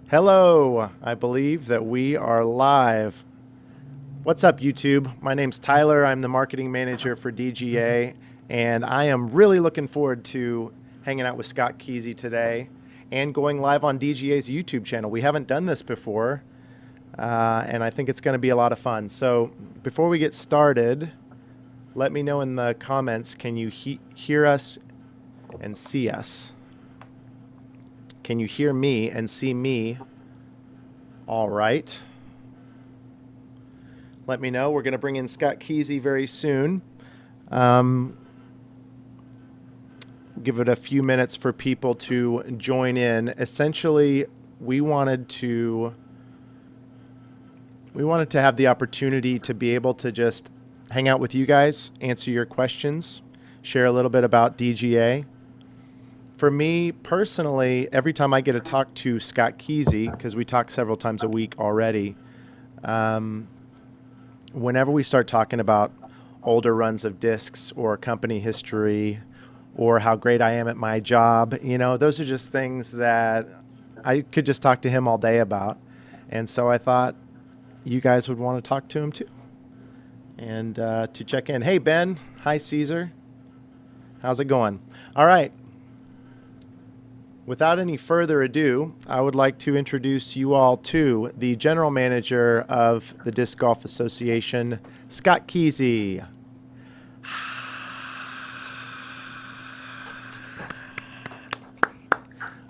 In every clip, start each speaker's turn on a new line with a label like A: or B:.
A: Hello, I believe that we are live. What's up, YouTube? My name's Tyler. I'm the marketing manager for DGA, and I am really looking forward to hanging out with Scott Keasey today and going live on DGA's YouTube channel. We haven't done this before, and I think it's going to be a lot of fun. So before we get started, let me know in the comments, can you hear us and see us? Can you hear me and see me? All right. Let me know. We're going to bring in Scott Keasey very soon. Give it a few minutes for people to join in. Essentially, we wanted to have the opportunity to be able to just hang out with you guys, answer your questions, share a little bit about DGA. For me personally, every time I get to talk to Scott Keasey, because we talk several times a week already, whenever we start talking about older runs of discs or company history or how great I am at my job, those are just things that I could just talk to him all day about. And so I thought you guys would want to talk to him too and to check in. Hey, Ben. Hi, Caesar. How's it going? All right. Without any further ado, I would like to introduce you all to the General Manager of the Disc Golf Association, Scott Keasey.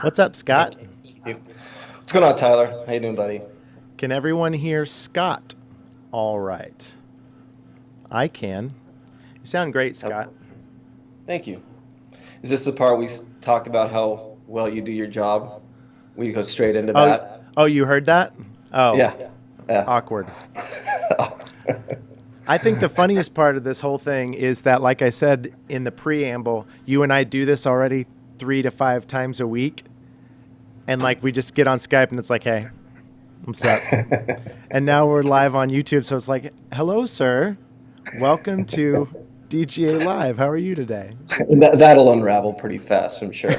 A: What's up, Scott?
B: What's going on, Tyler? How you doing, buddy?
A: Can everyone hear Scott? All right. I can. You sound great, Scott.
B: Thank you. Is this the part we talk about how well you do your job? We go straight into that.
A: Oh, you heard that? Oh,
B: yeah.
A: Awkward. I think the funniest part of this whole thing is that, like I said in the preamble, you and I do this already 3 to 5 times a week. And we just get on Skype and it's like, hey, what's up? And now we're live on YouTube. So it's like, hello, sir. Welcome to DGA Live. How are you today?
B: That'll unravel pretty fast, I'm sure.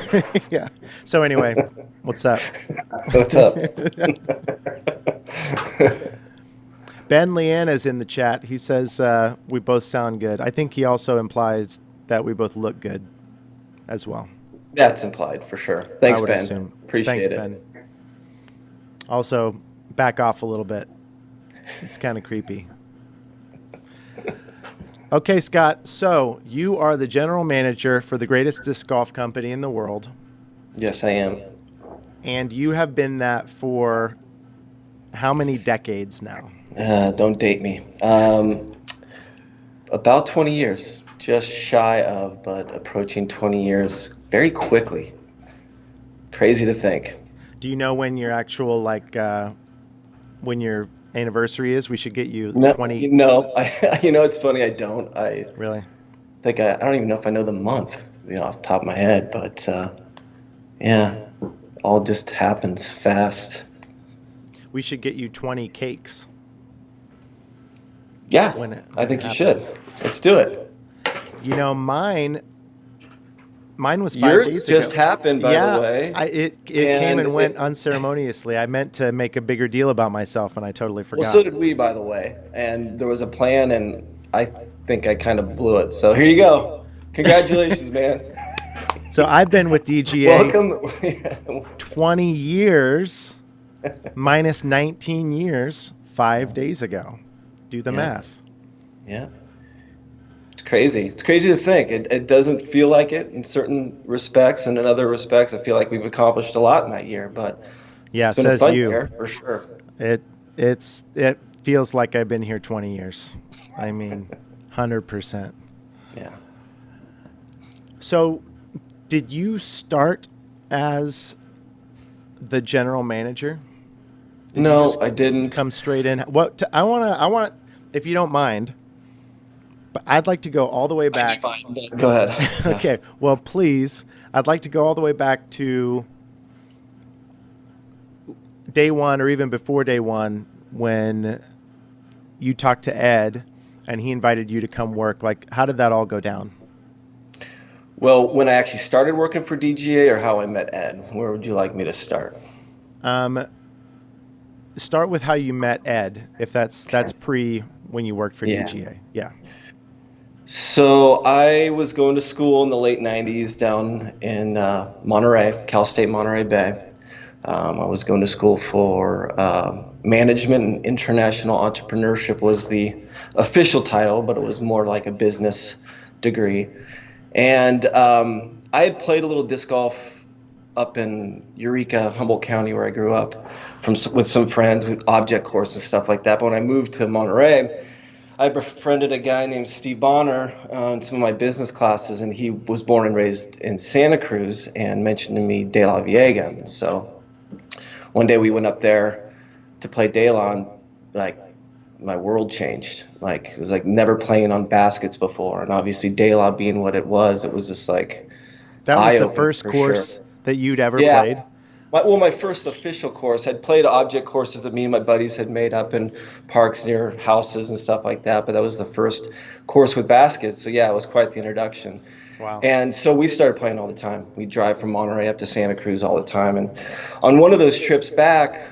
A: Yeah. So anyway, what's up?
B: What's up?
A: Ben Leanne is in the chat. He says we both sound good. I think he also implies that we both look good as well.
B: That's implied for sure. Thanks,
A: I would
B: Ben.
A: assume.
B: Appreciate it.
A: Ben. Also, back off a little bit. It's kind of creepy. Okay, Scott, so you are the general manager for the greatest disc golf company in the world.
B: Yes, I am.
A: And you have been that for how many decades now?
B: Don't date me. About 20 years. Just shy of, but approaching 20 years very quickly. Crazy to think.
A: Do you know when your actual, when your anniversary is? We should get you 20.
B: No, it's funny. I don't.
A: Really?
B: I don't even know if I know the month, off the top of my head. But yeah, all just happens fast.
A: We should get you 20 cakes.
B: Yeah, I think you should. Let's do it.
A: Mine was 5
B: Yours
A: days ago.
B: just happened, by the way.
A: It came and went unceremoniously. I meant to make a bigger deal about myself, and I totally forgot.
B: Well, so did we, by the way. And there was a plan, and I think I kind of blew it. So here you go. Congratulations, man.
A: So I've been with DGA 20 years minus 19 years 5 days ago. Do the math.
B: Yeah. It's crazy. It's crazy to think. It doesn't feel like it in certain respects, and in other respects, I feel like we've accomplished a lot in that year. But
A: yeah,
B: it's been
A: says
B: a fun
A: you.
B: year, for sure.
A: It feels like I've been here 20 years. I mean, 100%.
B: Yeah.
A: So, did you start as the general manager?
B: No, I didn't.
A: Come straight in. I want, if you don't mind, but I'd like to go all the way back.
B: Go ahead.
A: Okay. Well, please, I'd like to go all the way back to day one or even before day one when you talked to Ed and he invited you to come work. How did that all go down?
B: Well, when I actually started working for DGA, or how I met Ed? Where would you like me to start?
A: start with how you met Ed, if that's pre when you worked for
B: Yeah.
A: DGA. Yeah.
B: So I was going to school in the late 90s down in Monterey, Cal State Monterey Bay. I was going to school for management and international entrepreneurship was the official title, but it was more like a business degree. And I had played a little disc golf up in Eureka, Humboldt County, where I grew up, with some friends with object course and stuff like that. But when I moved to Monterey, I befriended a guy named Steve Bonner in some of my business classes, and he was born and raised in Santa Cruz and mentioned to me De La Viega. So one day we went up there to play De La, and like my world changed. Like it was like never playing on baskets before, and obviously De La being what it was just like
A: That was the
B: eye-opening
A: first
B: for
A: course
B: sure.
A: that you'd ever
B: Yeah.
A: played?
B: My first official course. I'd played object courses that me and my buddies had made up in parks near houses and stuff like that, but that was the first course with baskets. So yeah, it was quite the introduction.
A: Wow.
B: And so we started playing all the time. We'd drive from Monterey up to Santa Cruz all the time. And on one of those trips back,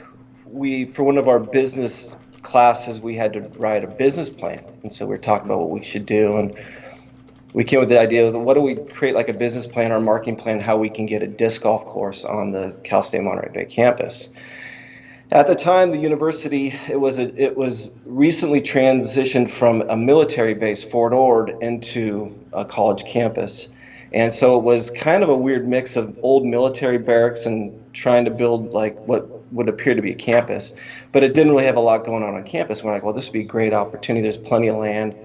B: for one of our business classes, we had to write a business plan. And so we were talking about what we should do. And we came with the idea of what do we create like a business plan or marketing plan, how we can get a disc golf course on the Cal State Monterey Bay campus. At the time, the university, it was recently transitioned from a military base, Fort Ord, into a college campus. And so it was kind of a weird mix of old military barracks and trying to build like what would appear to be a campus. But it didn't really have a lot going on campus. We're like, well, this would be a great opportunity. There's plenty of land.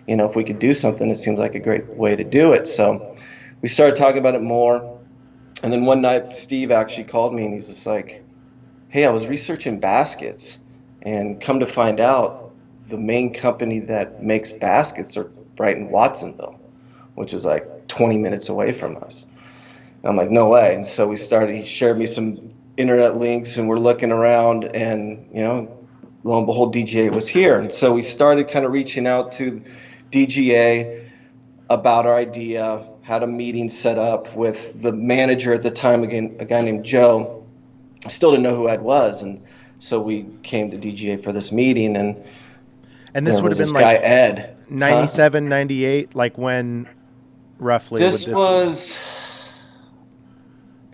B: You know, if we could do something, it seems like a great way to do it. So we started talking about it more. And then one night, Steve actually called me and he's just like, hey, I was researching baskets, and come to find out the main company that makes baskets are right in Watsonville, which is like 20 minutes away from us. And I'm like, no way. And so he shared me some internet links, and we're looking around, and, you know, lo and behold, DGA was here. And so we started kind of reaching out to DGA about our idea, had a meeting set up with the manager at the time, again, a guy named Joe. I still didn't know who Ed was, and so we came to DGA for this meeting, and
A: this would have been
B: guy,
A: like
B: Ed.
A: 97, 98, like when roughly?
B: This was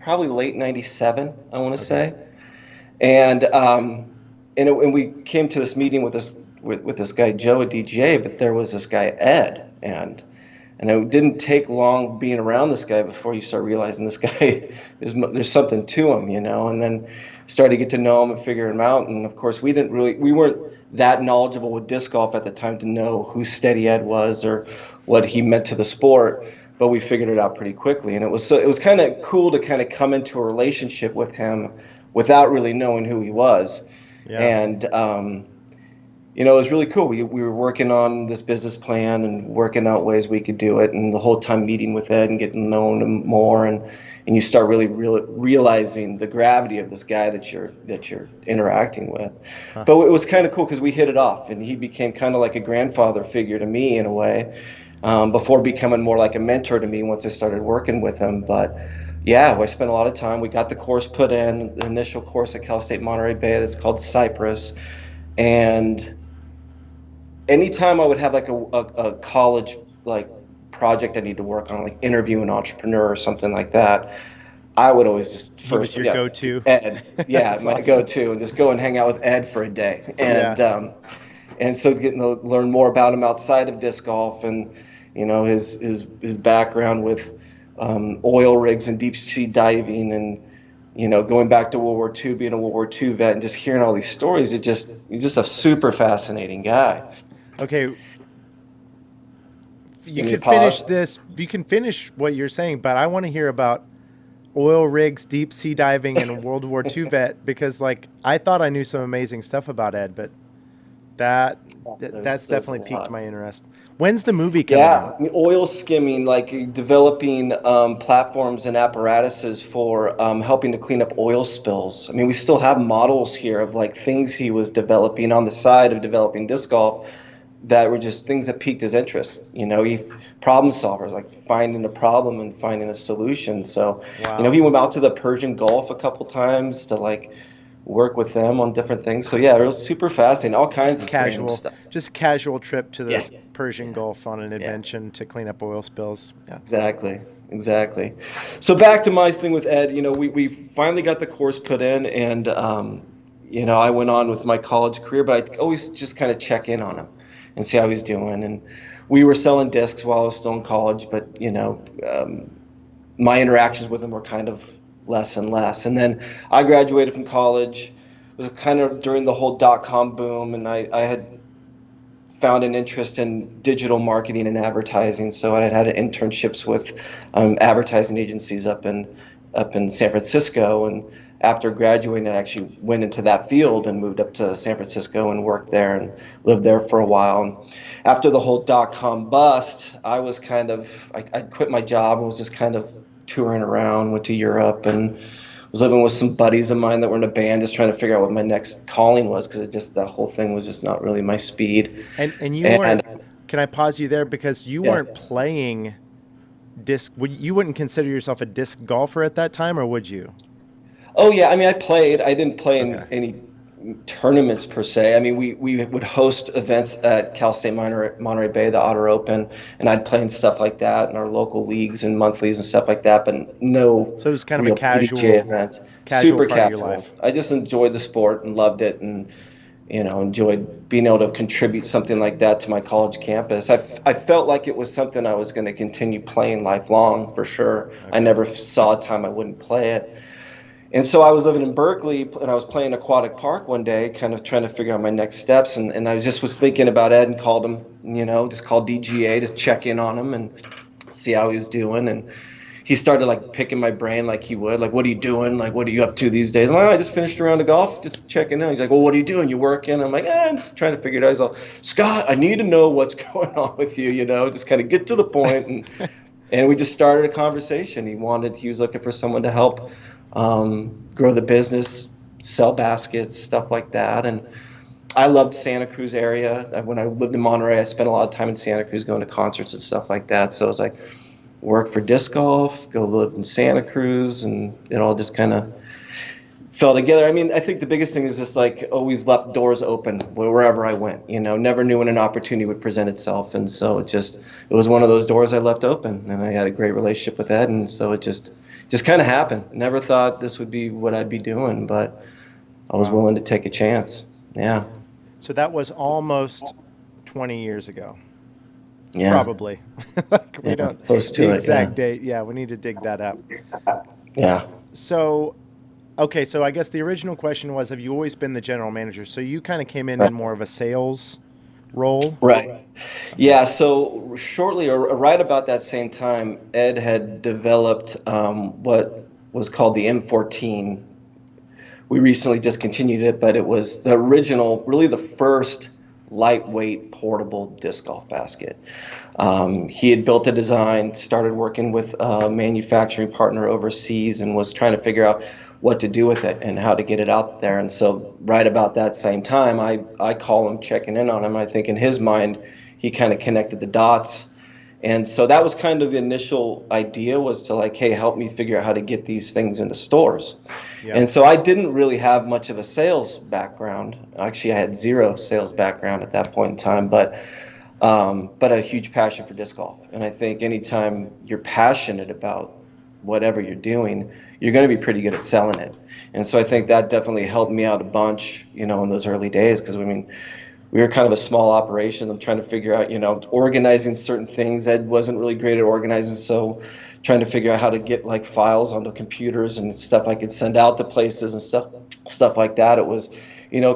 B: probably late 97, I want to say. And we came to this meeting with this guy Joe at DGA, but there was this guy Ed, and it didn't take long being around this guy before you start realizing this guy there's something to him, you know. And then started to get to know him and figure him out. And of course, we weren't that knowledgeable with disc golf at the time to know who Steady Ed was or what he meant to the sport, but we figured it out pretty quickly. And it was kind of cool to kind of come into a relationship with him without really knowing who he was.
A: Yeah.
B: And you know, it was really cool. We were working on this business plan and working out ways we could do it, and the whole time meeting with Ed and getting to know him more, and you start really realizing the gravity of this guy that you're interacting with. Huh. But it was kind of cool because we hit it off, and he became kind of like a grandfather figure to me in a way, before becoming more like a mentor to me once I started working with him. But yeah, I spent a lot of time. We got the course put in, the initial course at Cal State Monterey Bay that's called Cypress, and anytime I would have like a college like project I need to work on, like interview an entrepreneur or something like that, I would always just
A: first your go-to
B: Ed, yeah, my awesome. Go-to, and just go and hang out with Ed for a day, and and so getting to learn more about him outside of disc golf, and you know his background with oil rigs and deep sea diving, and you know, going back to World War II, being a World War II vet, and just hearing all these stories, he's just a super fascinating guy.
A: Okay. You can finish this. You can finish what you're saying, but I want to hear about oil rigs, deep sea diving, and World War II vet, because like I thought I knew some amazing stuff about Ed, but that's definitely piqued my interest. When's the movie coming out?
B: I mean, oil skimming, like developing platforms and apparatuses for helping to clean up oil spills. I mean, we still have models here of like things he was developing on the side of developing disc golf that were just things that piqued his interest. You know, he problem solvers, like finding a problem and finding a solution. So, wow. You know, he went out to the Persian Gulf a couple times to like work with them on different things. So yeah, it was super fascinating. All kinds of random
A: Casual,
B: stuff.
A: just casual trip to the
B: Yeah,
A: Persian
B: yeah,
A: Gulf on an
B: yeah.
A: invention to clean up oil spills. Yeah.
B: Exactly, exactly. So back to my thing with Ed, we finally got the course put in, and I went on with my college career, but I always just kind of check in on him and see how he's doing. And we were selling discs while I was still in college, but my interactions with him were kind of less and less. And then I graduated from college. It was kind of during the whole dot-com boom, and I had found an interest in digital marketing and advertising. So I had internships with advertising agencies up in San Francisco. And after graduating, I actually went into that field and moved up to San Francisco and worked there and lived there for a while. And after the whole dot-com bust, I quit my job and was just kind of touring around, went to Europe and was living with some buddies of mine that were in a band, just trying to figure out what my next calling was, because the whole thing was just not really my speed.
A: And you
B: And
A: weren't. Can I pause you there because you
B: yeah.
A: weren't playing disc? You wouldn't consider yourself a disc golfer at that time, or would you?
B: Oh yeah, I mean, I played. I didn't play in
A: Okay.
B: any tournaments per se. I mean, we would host events at Cal State Monterey Bay, the Otter Open, and I'd play in stuff like that in our local leagues and monthlies and stuff like that, but no
A: So it was kind of a
B: real PDGA
A: casual,
B: events.
A: casual
B: Super
A: part of your
B: casual.
A: life.
B: I just enjoyed the sport and loved it, and enjoyed being able to contribute something like that to my college campus. I felt like it was something I was going to continue playing lifelong for sure. I
A: Okay.
B: never saw a time I wouldn't play it. And so I was living in Berkeley, and I was playing Aquatic Park one day, kind of trying to figure out my next steps. And I just was thinking about Ed and called him, just called DGA to check in on him and see how he was doing. And he started like picking my brain like he would, like, what are you doing? Like, what are you up to these days? I'm like, "Oh, I just finished a round of golf, just checking in." He's like, well, what are you doing? You working? I'm like, I'm just trying to figure it out. He's all, Scott, I need to know what's going on with you, just kind of get to the point. And we just started a conversation. He was looking for someone to help grow the business, sell baskets, stuff like that. And I loved Santa Cruz area. When I lived in Monterey, I spent a lot of time in Santa Cruz going to concerts and stuff like that. So I was like, work for disc golf, go live in Santa Cruz, and it all just kind of fell together. I mean, I think the biggest thing is just like always left doors open wherever I went. Never knew when an opportunity would present itself, and so it was one of those doors I left open. And I had a great relationship with Ed, and so it just kind of happened. Never thought this would be what I'd be doing, but I was
A: Wow.
B: willing to take a chance. Yeah,
A: So that was almost 20 years ago.
B: yeah,
A: Probably. Like we
B: yeah,
A: don't
B: close
A: the
B: to it. Yeah,
A: exact date. Yeah, we need to dig that up.
B: yeah.
A: So, okay, so I guess the original question was, have you always been the general manager? So you kind of came in more of a sales role?
B: Right.
A: Okay.
B: Yeah. So shortly, or right about that same time, Ed had developed what was called the M14. We recently discontinued it, but it was the original, really the first lightweight portable disc golf basket. He had built a design, started working with a manufacturing partner overseas, and was trying to figure out what to do with it and how to get it out there. And so right about that same time, I call him, checking in on him. I think in his mind, he kind of connected the dots. And so that was kind of the initial idea, was to like, hey, help me figure out how to get these things into stores.
A: Yeah.
B: And so I didn't really have much of a sales background. Actually, I had zero sales background at that point in time, but a huge passion for disc golf. And I think anytime you're passionate about whatever you're doing, you're going to be pretty good at selling it. And so I think that definitely helped me out a bunch, in those early days, because I mean, we were kind of a small operation. I'm trying to figure out, organizing certain things. Ed wasn't really great at organizing, so trying to figure out how to get like files onto computers and stuff I could send out to places and stuff like that. It was,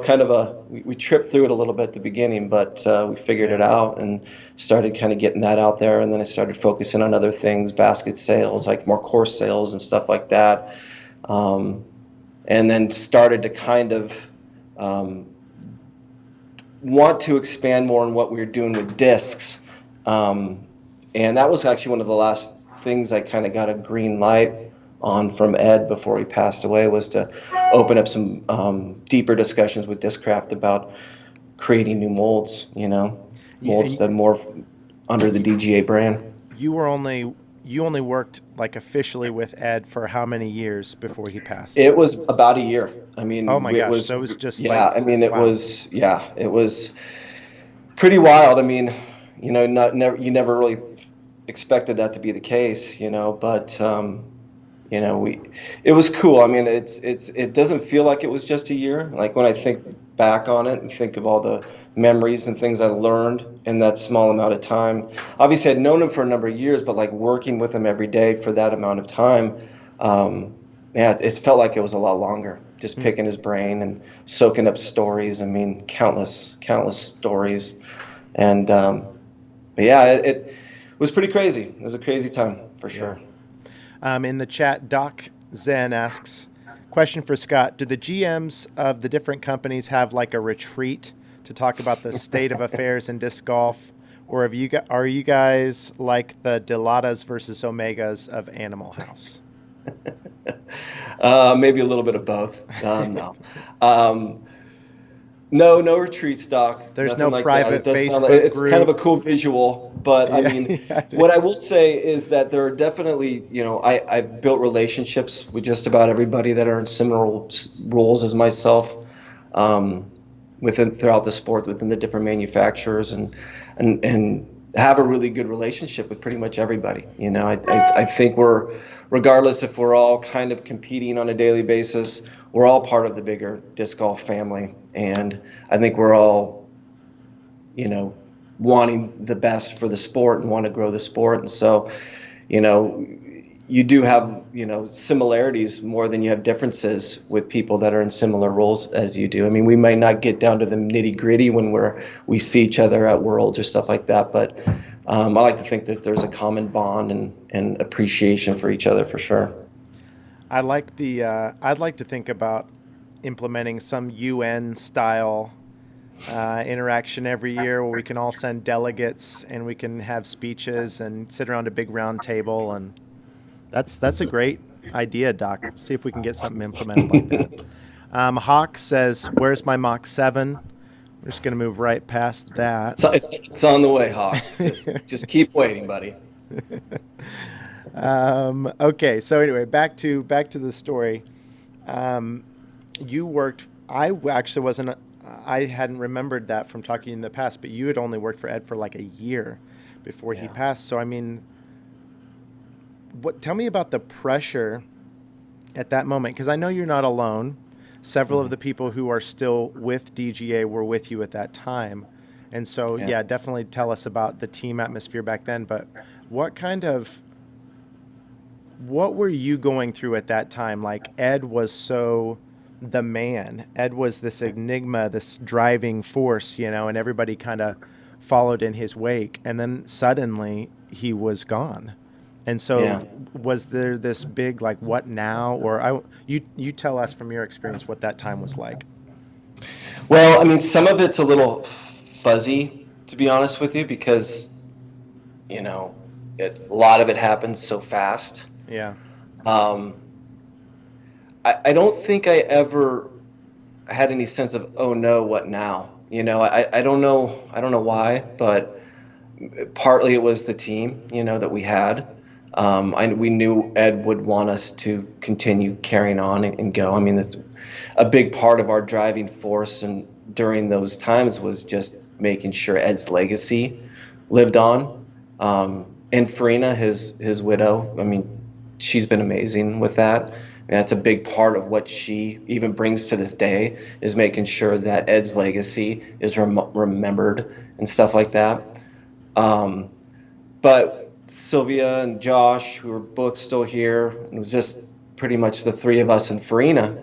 B: kind of we tripped through it a little bit at the beginning, but we figured it
A: Yeah.
B: out and started kind of getting that out there. And then I started focusing on other things, basket sales, like more course sales and stuff like that. And then started to kind of want to expand more on what we were doing with discs. And that was actually one of the last things I kind of got a green light on from Ed before he passed away, was to open up some deeper discussions with Discraft about creating new molds,
A: You,
B: molds
A: and
B: that are more under the
A: you,
B: DGA brand.
A: you were only you only worked like officially with Ed for how many years before he passed?
B: It was about a year. I
A: Oh
B: mean,
A: my
B: it
A: gosh.
B: was,
A: So it was just like,
B: yeah, I mean,
A: wow.
B: it was pretty wild. I mean, you never really expected that to be the case, but it was cool. I mean, it doesn't feel like it was just a year. Like when I think back on it and think of all the memories and things I learned in that small amount of time. Obviously, I'd known him for a number of years, but like working with him every day for that amount of time, yeah, it felt like it was a lot longer. Just
A: Hmm.
B: picking his brain and soaking up stories. I mean, countless stories, and but yeah, it was pretty crazy. It was a crazy time for
A: Yeah.
B: sure.
A: In the chat, Doc Zen asks, question for Scott. Do the GMs of the different companies have like a retreat to talk about the state of affairs in disc golf? Or are you guys like the Delatas versus Omegas of Animal House?
B: Maybe a little bit of both. No. Um, no, no retreat stock,
A: There's
B: nothing
A: no
B: like that. It
A: private
B: does sound like
A: Facebook
B: it's kind of a
A: group.
B: cool visual, but I
A: Yeah,
B: mean,
A: yeah, it
B: what I
A: is.
B: will say is that there are definitely, I've built relationships with just about everybody that are in similar roles as myself, um, within throughout the sport, within the different manufacturers, and have a really good relationship with pretty much everybody. I think regardless if we're all kind of competing on a daily basis, we're all part of the bigger disc golf family, and I think we're all, you know, wanting the best for the sport and want to grow the sport. And so, you know, you do have, similarities more than you have differences with people that are in similar roles as you do. I mean, we might not get down to the nitty gritty when we see each other at Worlds or stuff like that, but I like to think that there's a common bond and appreciation for each other for sure.
A: I'd like to think about implementing some UN style interaction every year where we can all send delegates and we can have speeches and sit around a big round table, and that's a great idea, Doc. See if we can get something implemented like that. Hawk says, "Where's my Mach 7?" We're just gonna move right past that.
B: So it's on the way, Hawk. Just keep waiting, buddy.
A: Okay, so anyway, back to the story. Um, you worked. I actually wasn't. I hadn't remembered that from talking in the past, but you had only worked for Ed for like a year before he
B: Yeah.
A: passed. So I mean, what? Tell me about the pressure at that moment, because I know you're not alone. Several of
B: Mhm.
A: the people who are still with DGA were with you at that time, and so
B: Yeah.
A: yeah, definitely tell us about the team atmosphere back then. But what kind of what were you going through at that time? Like Ed was so the man. Ed was this enigma, this driving force, and everybody kind of followed in his wake. And then suddenly he was gone. And
B: Yeah.
A: so was there this big like what now? Or you tell us from your experience what that time was like.
B: Well, I mean, some of it's a little fuzzy, to be honest with you, because, you know, a lot of it happens so fast.
A: Yeah.
B: Um, I don't think I ever had any sense of, oh no, what now? I don't know. I don't know why, but partly it was the team, that we had. We knew Ed would want us to continue carrying on and go. I mean, that's a big part of our driving force, and during those times was just making sure Ed's legacy lived on. And Farina, his widow, I mean, she's been amazing with that. And that's a big part of what she even brings to this day, is making sure that Ed's legacy is remembered and stuff like that. Um, but Sylvia and Josh, who are both still here, it was just pretty much the three of us and Farina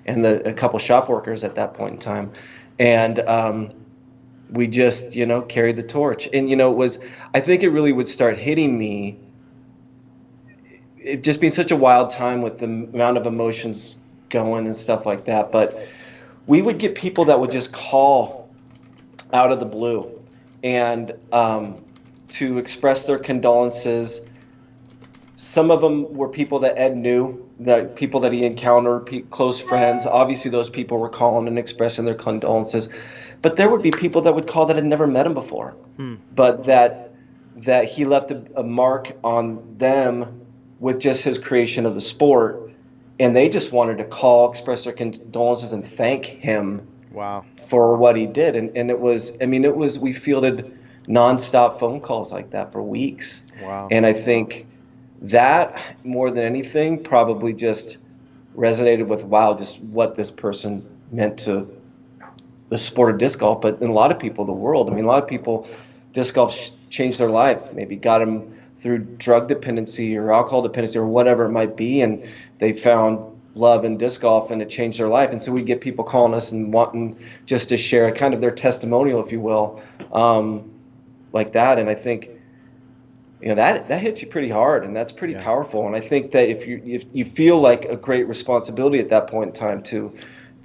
B: and a couple shop workers at that point in time. And we just, carried the torch. And, I think it really would start hitting me, it just being such a wild time with the amount of emotions going and stuff like that. But we would get people that would just call out of the blue and to express their condolences. Some of them were people that Ed knew, that people that he encountered, close friends. Obviously, those people were calling and expressing their condolences. But there would be people that would call that had never met him before,
A: Hmm.
B: but that that he left a mark on them with just his creation of the sport, and they just wanted to call, express their condolences, and thank him
A: Wow.
B: for what he did. And it was, I mean, we fielded nonstop phone calls like that for weeks.
A: Wow.
B: And I think that more than anything probably just resonated with, wow, just what this person meant to the sport of disc golf, but in a lot of people, the world. I mean, a lot of people, disc golf changed their life, maybe got them through drug dependency or alcohol dependency or whatever it might be, and they found love in disc golf and it changed their life. And so we get people calling us and wanting just to share kind of their testimonial, if you will, like that. And I think, you know, that hits you pretty hard, and that's pretty powerful. And I think that if you feel like a great responsibility at that point in time to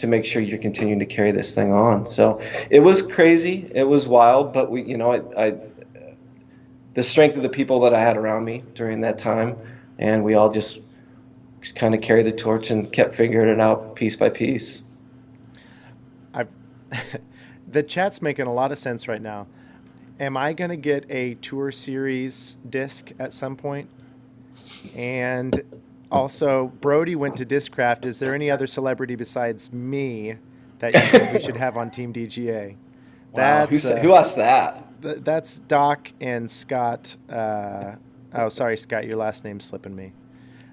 B: make sure you're continuing to carry this thing on. So it was crazy, it was wild, but we, you know, I the strength of the people that I had around me during that time, and we all just kind of carried the torch and kept figuring it out piece by piece.
A: The chat's making a lot of sense right now. Am I going to get a Tour Series disc at some point? And also, Brody went to Discraft. Is there any other celebrity besides me that you think we should have on Team DGA?
B: Wow. Who asked that?
A: That's Doc and Scott. Oh, sorry, Scott, your last name's slipping me.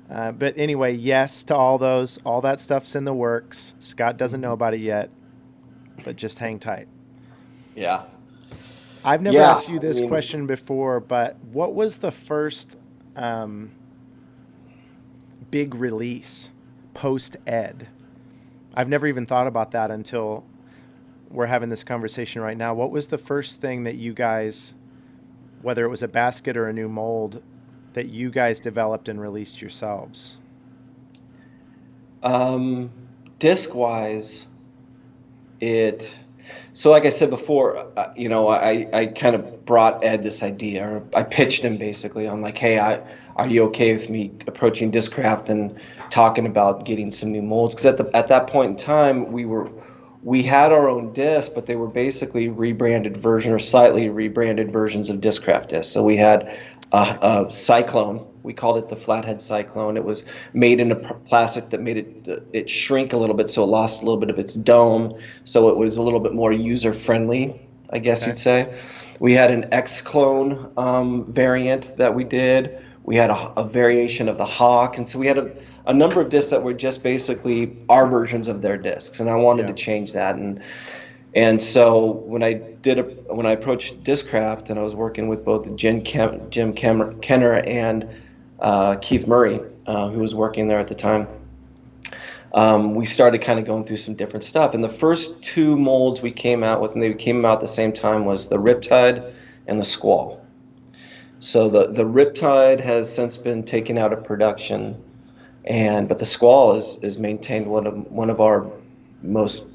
A: But anyway, yes to all those. All that stuff's in the works. Scott doesn't know about it yet, but just hang tight.
B: Yeah.
A: I've never asked you this question before, but what was the first big release post-ed? I've never even thought about that until we're having this conversation right now. What was the first thing that you guys, whether it was a basket or a new mold, that you guys developed and released yourselves?
B: Disc-wise, so like I said before, you know, I kind of brought Ed this idea, or I pitched him basically on like, hey, are you okay with me approaching Discraft and talking about getting some new molds? Because at that point in time, we had our own discs, but they were basically rebranded version or slightly rebranded versions of Discraft discs. So we had a Cyclone. We called it the Flathead Cyclone. It was made in a plastic that made it shrink a little bit, so it lost a little bit of its dome. So it was a little bit more user-friendly, I guess you'd say. We had an X-Clone variant that we did. We had a variation of the Hawk. And so we had a number of discs that were just basically our versions of their discs. And I wanted to change that. And so when I approached Discraft, and I was working with both Jim Kenner and Keith Murray, who was working there at the time, we started kind of going through some different stuff. And the first two molds we came out with, and they came out at the same time, was the Riptide and the Squall. So the Riptide has since been taken out of production, but the Squall is maintained one of our most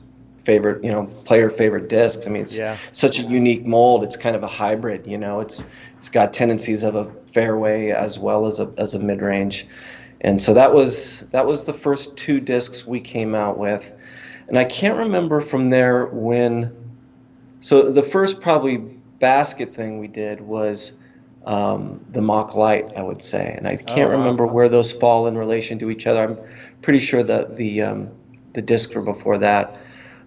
B: favorite, you know, player favorite discs. I mean, it's such a unique mold. It's kind of a hybrid, you know. It's got tendencies of a fairway as well as a mid range, and so that was the first two discs we came out with, and I can't remember from there when. So the first probably basket thing we did was the Mach Light, I would say, and I can't remember where those fall in relation to each other. I'm pretty sure that the discs were before that.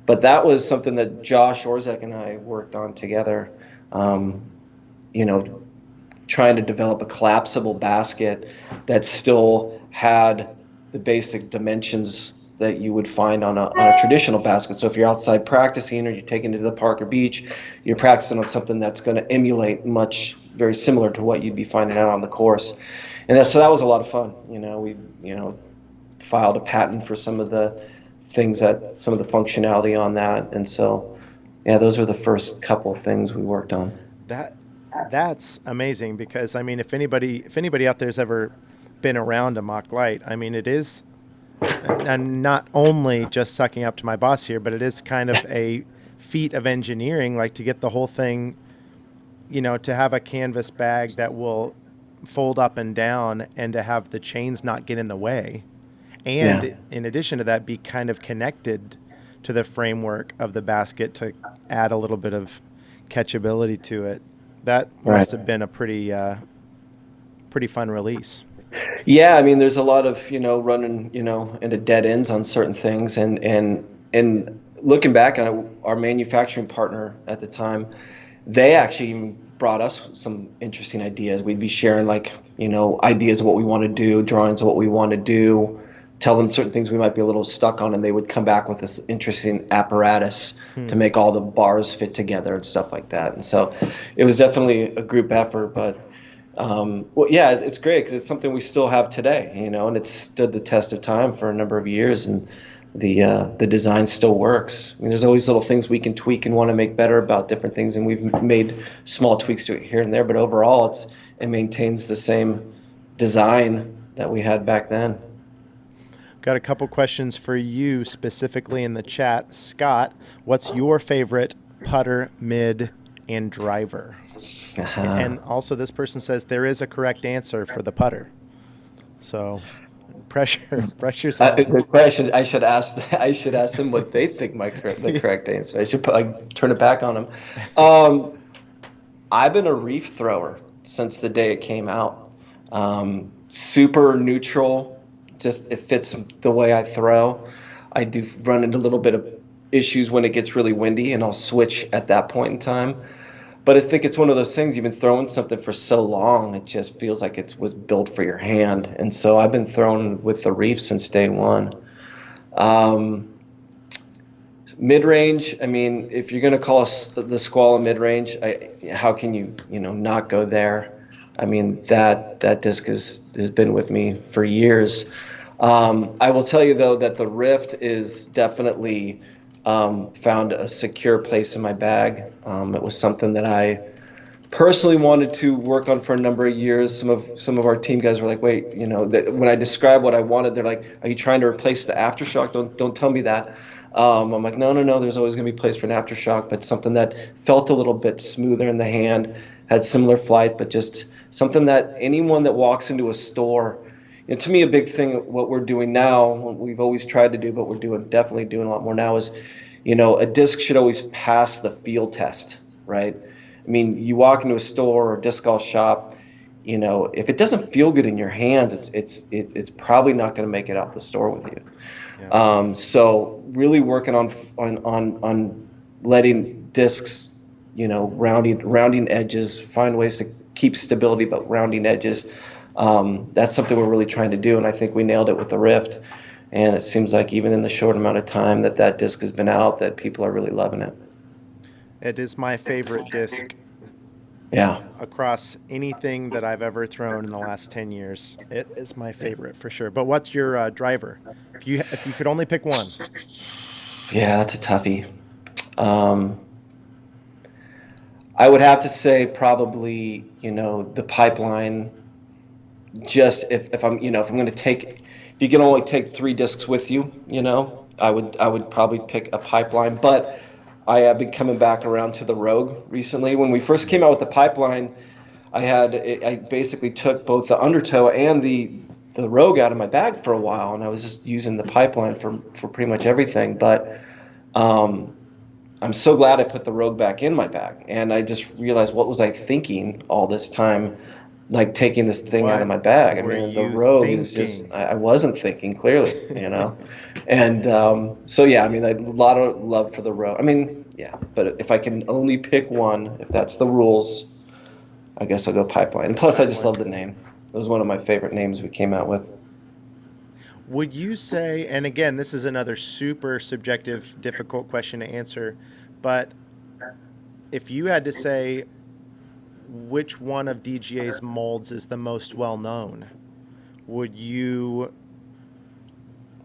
B: But that was something that Josh Orzek and I worked on together, you know, trying to develop a collapsible basket that still had the basic dimensions that you would find on a traditional basket. So if you're outside practicing, or you're taking it to the park or beach, you're practicing on something that's going to emulate very similar to what you'd be finding out on the course. And so that was a lot of fun. You know, we filed a patent for some of the functionality on that, and so those were the first couple things we worked on.
A: That's amazing, because I mean, if anybody out there's ever been around a Mach Light, I mean, it is, and not only just sucking up to my boss here, but it is kind of a feat of engineering, like to get the whole thing, you know, to have a canvas bag that will fold up and down, and to have the chains not get in the way. And in addition to that, be kind of connected to the framework of the basket to add a little bit of catchability to it. That
B: Right.
A: must have been a pretty fun release.
B: Yeah, I mean, there's a lot of, running, into dead ends on certain things, and looking back on it, our manufacturing partner at the time, they actually brought us some interesting ideas. We'd be sharing like, ideas of what we want to do, drawings of what we want to do, tell them certain things we might be a little stuck on, and they would come back with this interesting apparatus to make all the bars fit together and stuff like that. And so it was definitely a group effort, but well, yeah, it's great because it's something we still have today, and it's stood the test of time for a number of years, and the design still works. I mean, there's always little things we can tweak and want to make better about different things, and we've made small tweaks to it here and there, but overall, it maintains the same design that we had back then.
A: Got a couple questions for you specifically in the chat. Scott, what's your favorite putter, mid, and driver? And also this person says there is a correct answer for the putter. So pressure's on.
B: The question I should ask them what they think the correct answer. I should turn it back on them. I've been a reef thrower since the day it came out. Super neutral. Just it fits the way I throw. I do run into a little bit of issues when it gets really windy, and I'll switch at that point in time. But I think it's one of those things, you've been throwing something for so long, it just feels like it was built for your hand. And so I've been throwing with the reef since day one. Mid-range, I mean, if you're going to call the Squall a mid-range, how can you not go there? I mean, that disc has been with me for years. I will tell you, though, that the Rift is definitely found a secure place in my bag. It was something that I personally wanted to work on for a number of years. Some of our team guys were like, "Wait, when I describe what I wanted, they're like, are you trying to replace the aftershock? Don't tell me that." I'm like, no. There's always going to be a place for an aftershock, but something that felt a little bit smoother in the hand, had similar flight, but just something that anyone that walks into a store. To me, a big thing, what we're doing now, what we've always tried to do, but we're definitely doing a lot more now, is, a disc should always pass the field test, right? I mean, you walk into a store or a disc golf shop, if it doesn't feel good in your hands, it's probably not going to make it out the store with you. Yeah. So really working on letting discs, rounding edges, find ways to keep stability, but rounding edges. That's something we're really trying to do, and I think we nailed it with the Rift. And it seems like even in the short amount of time that disc has been out, that people are really loving it.
A: It is my favorite disc.
B: Yeah.
A: Across anything that I've ever thrown in the last 10 years, it is my favorite for sure. But what's your driver? If you could only pick one.
B: Yeah, that's a toughie. I would have to say probably, the Pipeline. Just if I'm going to take, if you can only take 3 discs with you, I would probably pick a Pipeline. But I have been coming back around to the Rogue recently. When we first came out with the Pipeline, I basically took both the Undertow and the Rogue out of my bag for a while, and I was just using the Pipeline for pretty much everything. But I'm so glad I put the Rogue back in my bag, and I just realized, what was I thinking all this time? Like taking this thing out of my bag. I mean, the Rogue is just, I wasn't thinking clearly, And so, yeah, I mean, a lot of love for the Rogue. I mean, yeah, but if I can only pick one, if that's the rules, I guess I'll go Pipeline. And plus, I just love the name. It was one of my favorite names we came out with.
A: Would you say, and again, this is another super subjective, difficult question to answer, but if you had to say, which one of DGA's molds is the most well known?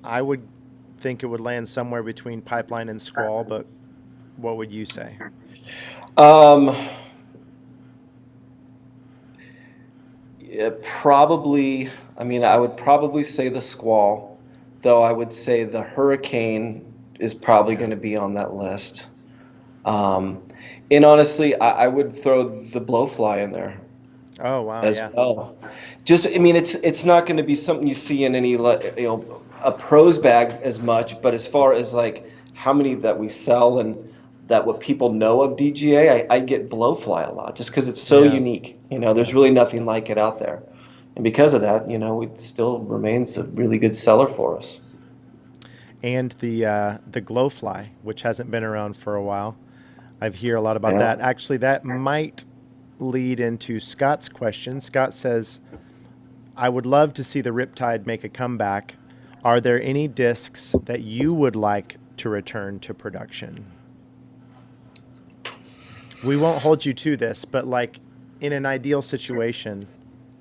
A: I would think it would land somewhere between Pipeline and Squall, but what would you say?
B: Yeah, probably, I mean, I would probably say the Squall, though I would say the Hurricane is probably going to be on that list. And honestly, I would throw the Blowfly in there.
A: Oh wow!
B: As well. Just, I mean, it's not going to be something you see in any a pros bag as much, but as far as like how many that we sell and that what people know of DGA, I get blowfly a lot just because it's so
A: Yeah.
B: unique. There's really nothing like it out there. And because of that, it still remains a really good seller for us.
A: And the glowfly, which hasn't been around for a while. I hear a lot about
B: Yeah.
A: that. Actually, that might lead into Scott's question. Scott says, I would love to see the Riptide make a comeback. Are there any discs that you would like to return to production? We won't hold you to this, but like in an ideal situation.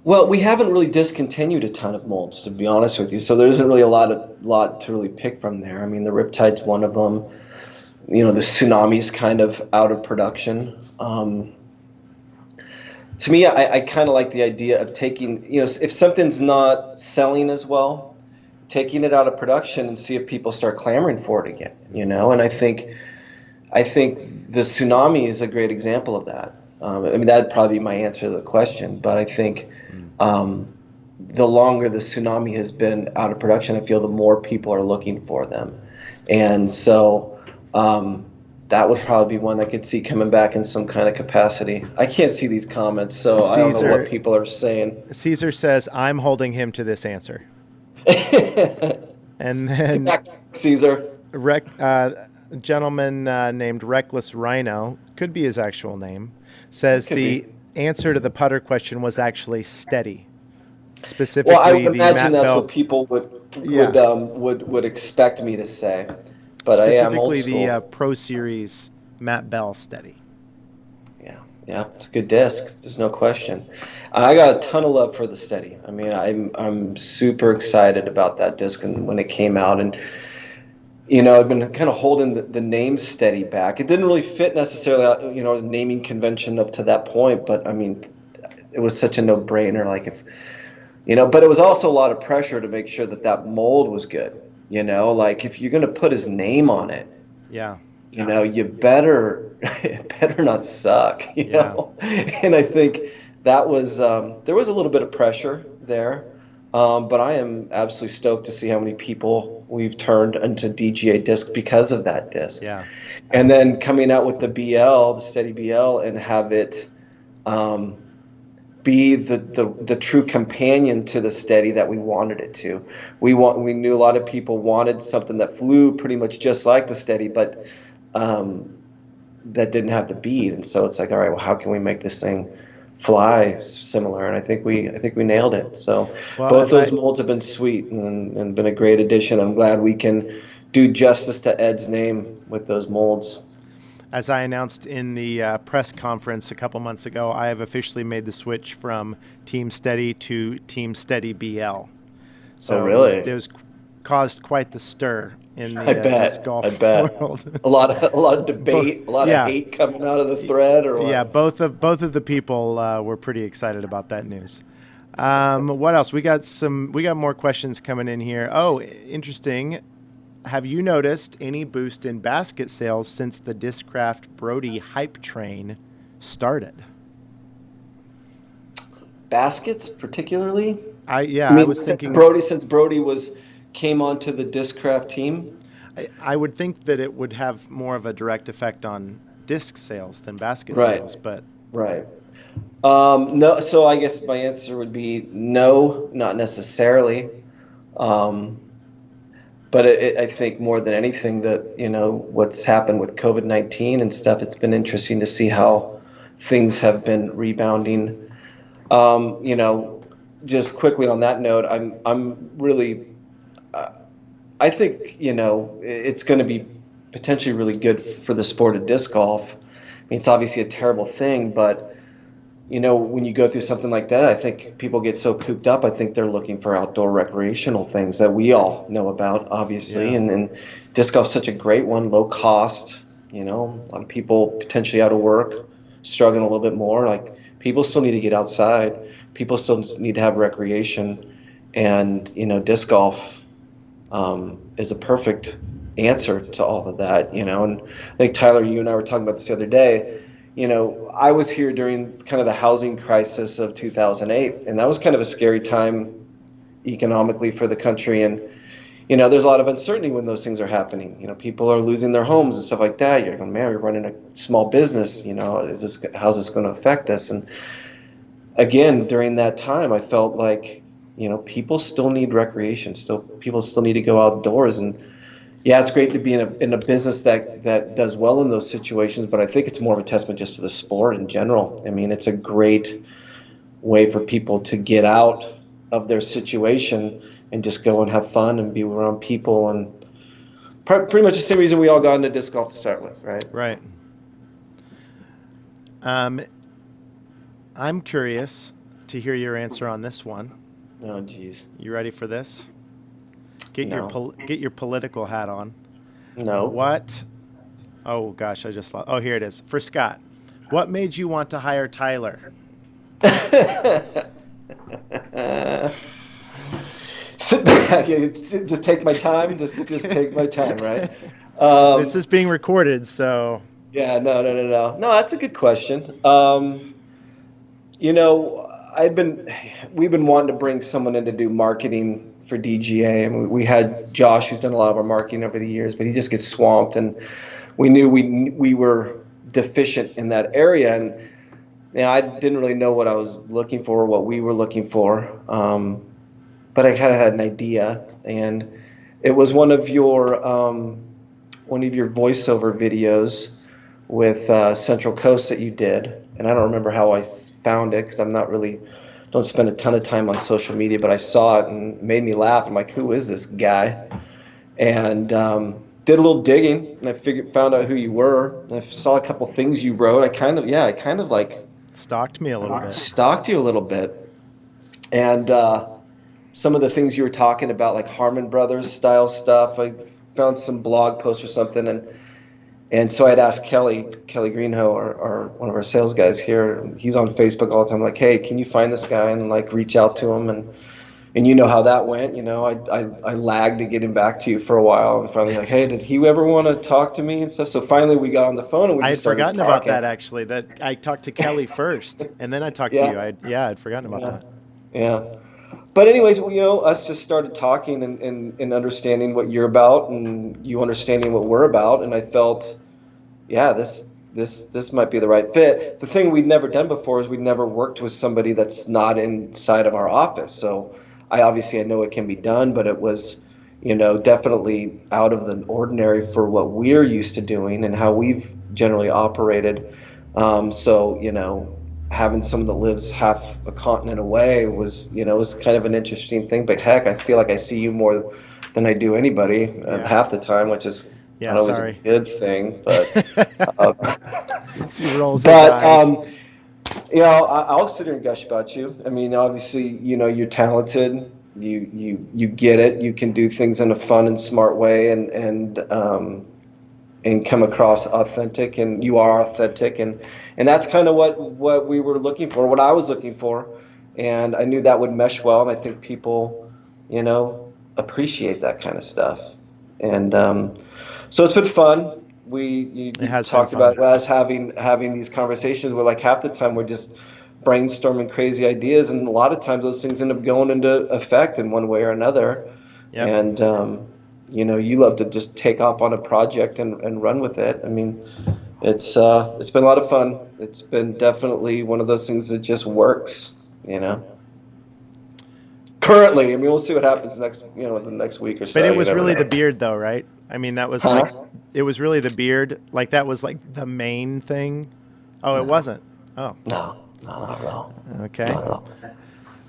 B: Well, we haven't really discontinued a ton of molds, to be honest with you. So there isn't really a lot to really pick from there. I mean, the Riptide's one of them. The Tsunami's kind of out of production. To me, I kind of like the idea of taking, if something's not selling as well, taking it out of production and see if people start clamoring for it again, And I think the Tsunami is a great example of that. That'd probably be my answer to the question, but I think the longer the Tsunami has been out of production, I feel the more people are looking for them. And so that would probably be one I could see coming back in some kind of capacity. I can't see these comments, so I don't know what people are saying.
A: Caesar says, I'm holding him to this answer. And then
B: Caesar.
A: A gentleman named Reckless Rhino, could be his actual name, says the answer to the putter question was actually steady. Specifically,
B: well, I would imagine that's what people would expect me to say. But
A: specifically,
B: I am
A: the Pro Series Matt Bell steady.
B: Yeah, it's a good disc. There's no question. I got a ton of love for the steady. I'm super excited about that disc and when it came out, and I've been kind of holding the name steady back. It didn't really fit necessarily, the naming convention up to that point, but it was such a no-brainer. Like but it was also a lot of pressure to make sure that mold was good. Like if you're going to put his name on it, you better not suck, know. And I think that was there was a little bit of pressure there, but I am absolutely stoked to see how many people we've turned into DGA disc because of that disc.
A: Yeah.
B: And then coming out with the BL, the steady BL, and have it be the true companion to the steady that we wanted it to. We knew a lot of people wanted something that flew pretty much just like the steady, but that didn't have the bead. And so it's like, all right, well, how can we make this thing fly similar? And I think we nailed it. So both those molds have been sweet and been a great addition. I'm glad we can do justice to Ed's name with those molds.
A: As I announced in the press conference a couple months ago, I have officially made the switch from Team Steady to Team Steady BL. So
B: really?
A: It was caused quite the stir in the disc golf world.
B: a lot of debate, a lot of hate coming out of the thread. Or what?
A: Yeah, both of the people were pretty excited about that news. What else? We got more questions coming in here. Oh, interesting. Have you noticed any boost in basket sales since the Discraft Brody hype train started?
B: Baskets, particularly?
A: I was thinking
B: since Brody came onto the Discraft team.
A: I would think that it would have more of a direct effect on disc sales than basket sales, but
B: right. No, so I guess my answer would be no, not necessarily. But I think more than anything that, what's happened with COVID-19 and stuff, it's been interesting to see how things have been rebounding. Just quickly on that note, I'm really, I think, it's going to be potentially really good for the sport of disc golf. It's obviously a terrible thing, but when you go through something like that, I think people get so cooped up. I think they're looking for outdoor recreational things that we all know about, obviously. Yeah. And disc golf's such a great one, low cost. A lot of people potentially out of work, struggling a little bit more. Like, people still need to get outside. People still need to have recreation. And, disc golf is a perfect answer to all of that, And I think, Tyler, you and I were talking about this the other day. I was here during kind of the housing crisis of 2008, and that was kind of a scary time economically for the country. And, there's a lot of uncertainty when those things are happening. People are losing their homes and stuff like that. You're going, man, we're running a small business. How's this going to affect us? And again, during that time, I felt like, people still need recreation. People still need to go outdoors. And yeah, it's great to be in a business that does well in those situations. But I think it's more of a testament just to the sport in general. I mean, it's a great way for people to get out of their situation and just go and have fun and be around people, and pretty much the same reason we all got into disc golf to start with, right?
A: Right. I'm curious to hear your answer on this one.
B: Oh, geez.
A: You ready for this? Get
B: No.
A: your political hat on.
B: No.
A: What? Oh gosh, I just lost. Oh, here it is. For Scott, what made you want to hire Tyler?
B: Sit back. Just take my time. Just take my time, right?
A: This is being recorded, so.
B: Yeah, no. No, that's a good question. We've been wanting to bring someone in to do marketing for DGA, and we had Josh, who's done a lot of our marketing over the years, but he just gets swamped, and we knew we were deficient in that area, and I didn't really know what I was looking for, what we were looking for, but I kind of had an idea, and it was one of your voiceover videos with Central Coast that you did. And I don't remember how I found it, because don't spend a ton of time on social media, but I saw it and it made me laugh. I'm like, who is this guy? And did a little digging, and I found out who you were. And I saw a couple things you wrote. I kind of like
A: stalked me a little bit.
B: Stalked you a little bit. And some of the things you were talking about, like Harmon Brothers style stuff, I found some blog posts or something, and so I'd asked Kelly Greenhoe, or one of our sales guys here. He's on Facebook all the time. Like, hey, can you find this guy and like reach out to him? And you know how that went. I lagged to get him back to you for a while, and finally like, hey, did he ever want to talk to me and stuff? So finally we got on the phone and we just started talking.
A: I had forgotten about that, actually. That I talked to Kelly first, and then I talked to you. I'd forgotten about that.
B: Yeah. But anyways, us just started talking and understanding what you're about, and you understanding what we're about, and I felt, yeah, this might be the right fit. The thing we'd never done before is we'd never worked with somebody that's not inside of our office. So I know it can be done, but it was, definitely out of the ordinary for what we're used to doing and how we've generally operated. Having someone that lives half a continent away was kind of an interesting thing. But heck, I feel like I see you more than I do anybody half the time, which is not always a good thing. But
A: he rolls his eyes.
B: I'll sit here and gush about you. I mean, obviously, you're talented. You get it. You can do things in a fun and smart way, and come across authentic, and you are authentic, and that's kind of what we were looking for, what I was looking for, and I knew that would mesh well, and I think people, appreciate that kind of stuff, and so it's been fun. You talked about us having these conversations where like half the time we're just brainstorming crazy ideas, and a lot of times those things end up going into effect in one way or another. Yep. And you love to just take off on a project and run with it. I mean, it's been a lot of fun. It's been definitely one of those things that just works, Currently, I mean, we'll see what happens the next week or so.
A: But it was really the beard, though, right? I mean, that was it was really the beard. Like, that was like the main thing. Oh, it wasn't. Oh.
B: No, not at all.
A: Okay.
B: Not at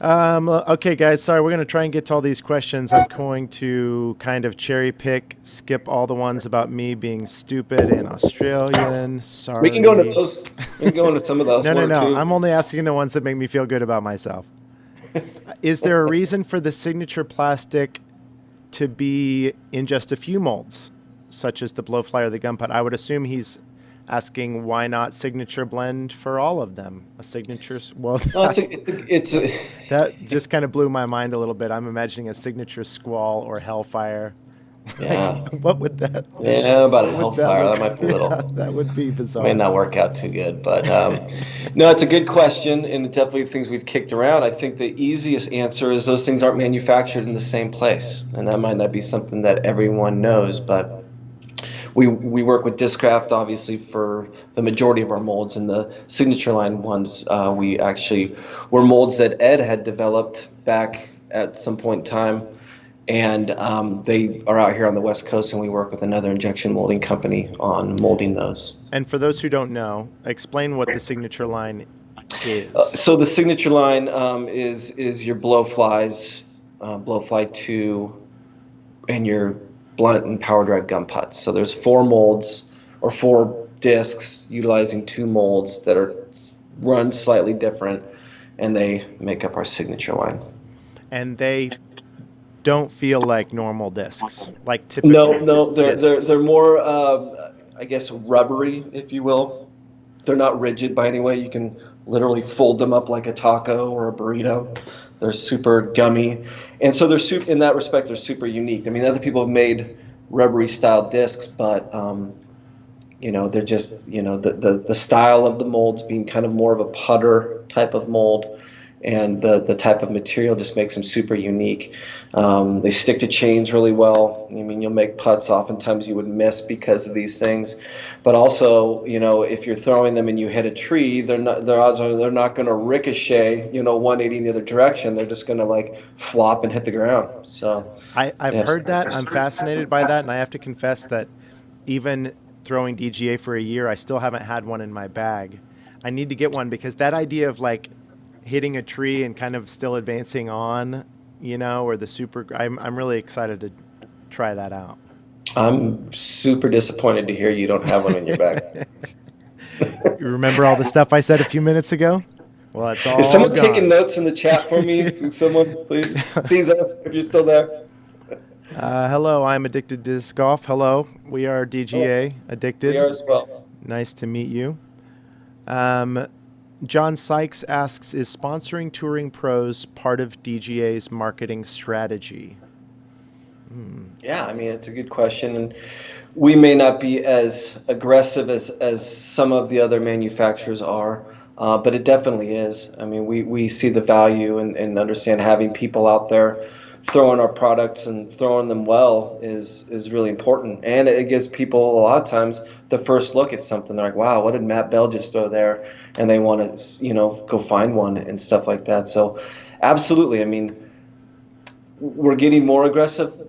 B: all.
A: Okay, guys, sorry, we're going to try and get to all these questions. I'm going to kind of cherry pick, skip all the ones about me being stupid and Australian. Sorry.
B: We can go into those. We can go into some of those.
A: No. I'm only asking the ones that make me feel good about myself. Is there a reason for the signature plastic to be in just a few molds, such as the blowfly or the gun putt? I would assume he's asking why not signature blend for all of them. A signature, well, that just kind of blew my mind a little bit. I'm imagining a signature squall or hellfire
B: Yeah.
A: What would that?
B: Yeah, about a
A: What would that
B: hellfire.
A: look?
B: That might be a
A: Yeah,
B: little,
A: that would be
B: may
A: bizarre.
B: not work out too good. But no, it's a good question, and definitely things we've kicked around. I think the easiest answer is those things aren't manufactured in the same place, and that might not be something that everyone knows. But we work with Discraft obviously for the majority of our molds, and the signature line ones we actually were molds that Ed had developed back at some point in time. And they are out here on the West Coast, and we work with another injection molding company on molding those.
A: And for those who don't know, explain what the signature line is.
B: So the signature line is your blowflies, blowfly 2, and your blunt and power drive gun putts. So there's 4 molds or 4 discs utilizing 2 molds that are run slightly different, and they make up our signature line.
A: And they don't feel like normal discs, like typical
B: No,
A: discs.
B: they're more, I guess, rubbery, if you will. They're not rigid by any way. You can literally fold them up like a taco or a burrito. They're super gummy, and so they're super. In that respect, they're super unique. I mean, other people have made rubbery style discs, but they're just the style of the molds being kind of more of a putter type of mold, and the type of material just makes them super unique. They stick to chains really well. I mean, you'll make putts oftentimes you would miss because of these things, but also, if you're throwing them and you hit a tree, their odds are they're not going to ricochet, 180 in the other direction. They're just going to like flop and hit the ground. So
A: I've
B: yes.
A: heard that. I'm fascinated by that, and I have to confess that even throwing DGA for a year, I still haven't had one in my bag. I need to get one because that idea of like hitting a tree and kind of still advancing on, or the super. I'm really excited to try that out.
B: I'm super disappointed to hear you don't have one in your bag.
A: You remember all the stuff I said a few minutes ago? Well, it's all
B: Is someone
A: gone.
B: taking notes in the chat for me? Someone, please. Caesar, if you're still there.
A: Hello, I'm Addicted to Disc Golf. Hello, we are DGA Addicted.
B: We are as well.
A: Nice to meet you. John Sykes asks, is sponsoring touring pros part of DGA's marketing strategy?
B: Yeah, I mean, it's a good question. And we may not be as aggressive as some of the other manufacturers are, but it definitely is. I mean, we see the value and understand having people out there throwing our products and throwing them well is really important. And it gives people a lot of times the first look at something. They're like, wow, what did Matt Bell just throw there? And they want to, go find one and stuff like that. So absolutely. I mean, we're getting more aggressive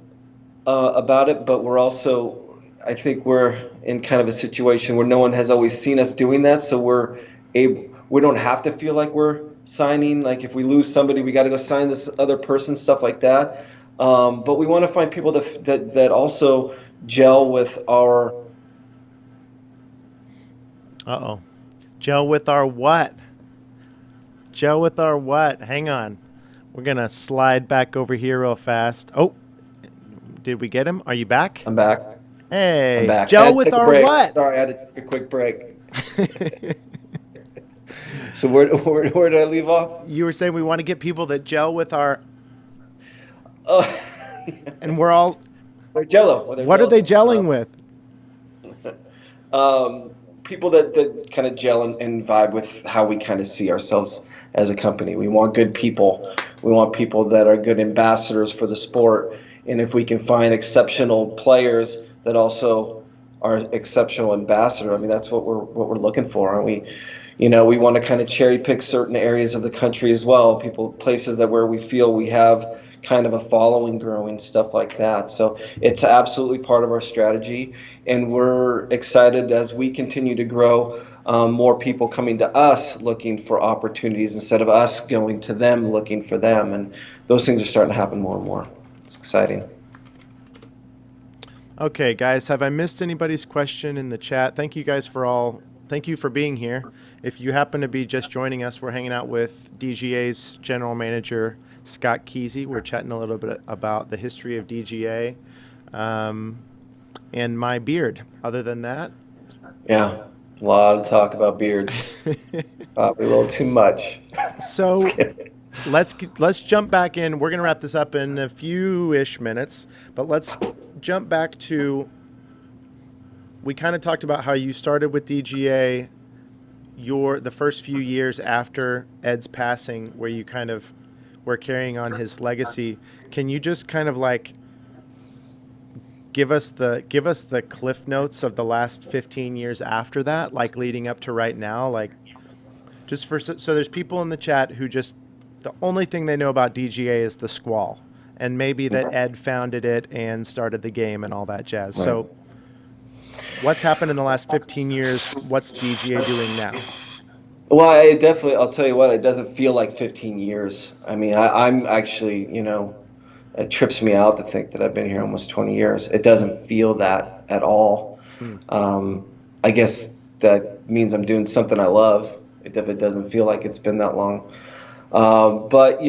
B: about it, but we're also, I think we're in kind of a situation where no one has always seen us doing that. So we don't have to feel like we're signing, like if we lose somebody, we got to go sign this other person, stuff like that. But we want to find people that also gel with our.
A: Gel with our what? Gel with our what? Hang on. We're going to slide back over here real fast. Oh, did we get him? Are you back?
B: I'm back.
A: Hey,
B: I'm back.
A: gel with our what?
B: Sorry, I had to take a quick break. So where did I leave off?
A: You were saying we want to get people that gel with our,
B: Yeah.
A: and we're all.
B: They're Jello.
A: What are they gelling with?
B: People that kind of gel and vibe with how we kind of see ourselves as a company. We want good people. We want people that are good ambassadors for the sport. And if we can find exceptional players that also are exceptional ambassadors, I mean, that's what we're looking for. And we want to kind of cherry pick certain areas of the country as well. Places where we feel we have kind of a following growing, stuff like that. So it's absolutely part of our strategy, and we're excited as we continue to grow, more people coming to us looking for opportunities instead of us going to them looking for them, and those things are starting to happen more and more. It's exciting.
A: Okay, guys, have I missed anybody's question in the chat? Thank you guys thank you for being here. If you happen to be just joining us, we're hanging out with DGA's general manager, Scott Keasey. We're chatting a little bit about the history of DGA and my beard. Other than that,
B: yeah, a lot of talk about beards. Probably a little too much.
A: So let's jump back in. We're going to wrap this up in a few-ish minutes, but let's jump back to, we kind of talked about how you started with DGA, the first few years after Ed's passing, where you kind of were carrying on his legacy. Can you just kind of like give us the cliff notes of the last 15 years after that, like leading up to right now, like just so there's people in the chat who just, the only thing they know about DGA is the squall, and maybe that Ed founded it and started the game and all that jazz. Right. So what's happened in the last 15 years? What's DGA doing now?
B: Well, I'll tell you what, it doesn't feel like 15 years. I mean, I'm actually, it trips me out to think that I've been here almost 20 years. It doesn't feel that at all. I guess that means I'm doing something I love, if it doesn't feel like it's been that long. But,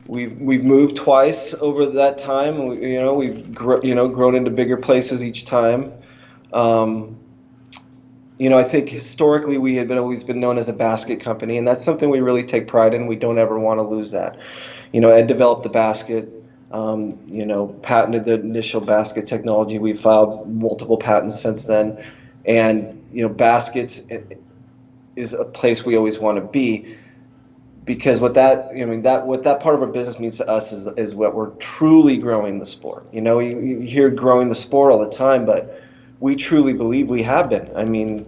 B: we've moved twice over that time. We've grown into bigger places each time. I think historically we had always been known as a basket company, and that's something we really take pride in. We don't ever want to lose that. Ed developed the basket, patented the initial basket technology. We've filed multiple patents since then, and baskets is a place we always want to be, because what that part of our business means to us is what we're truly growing the sport. You hear growing the sport all the time, but we truly believe we have been. I mean,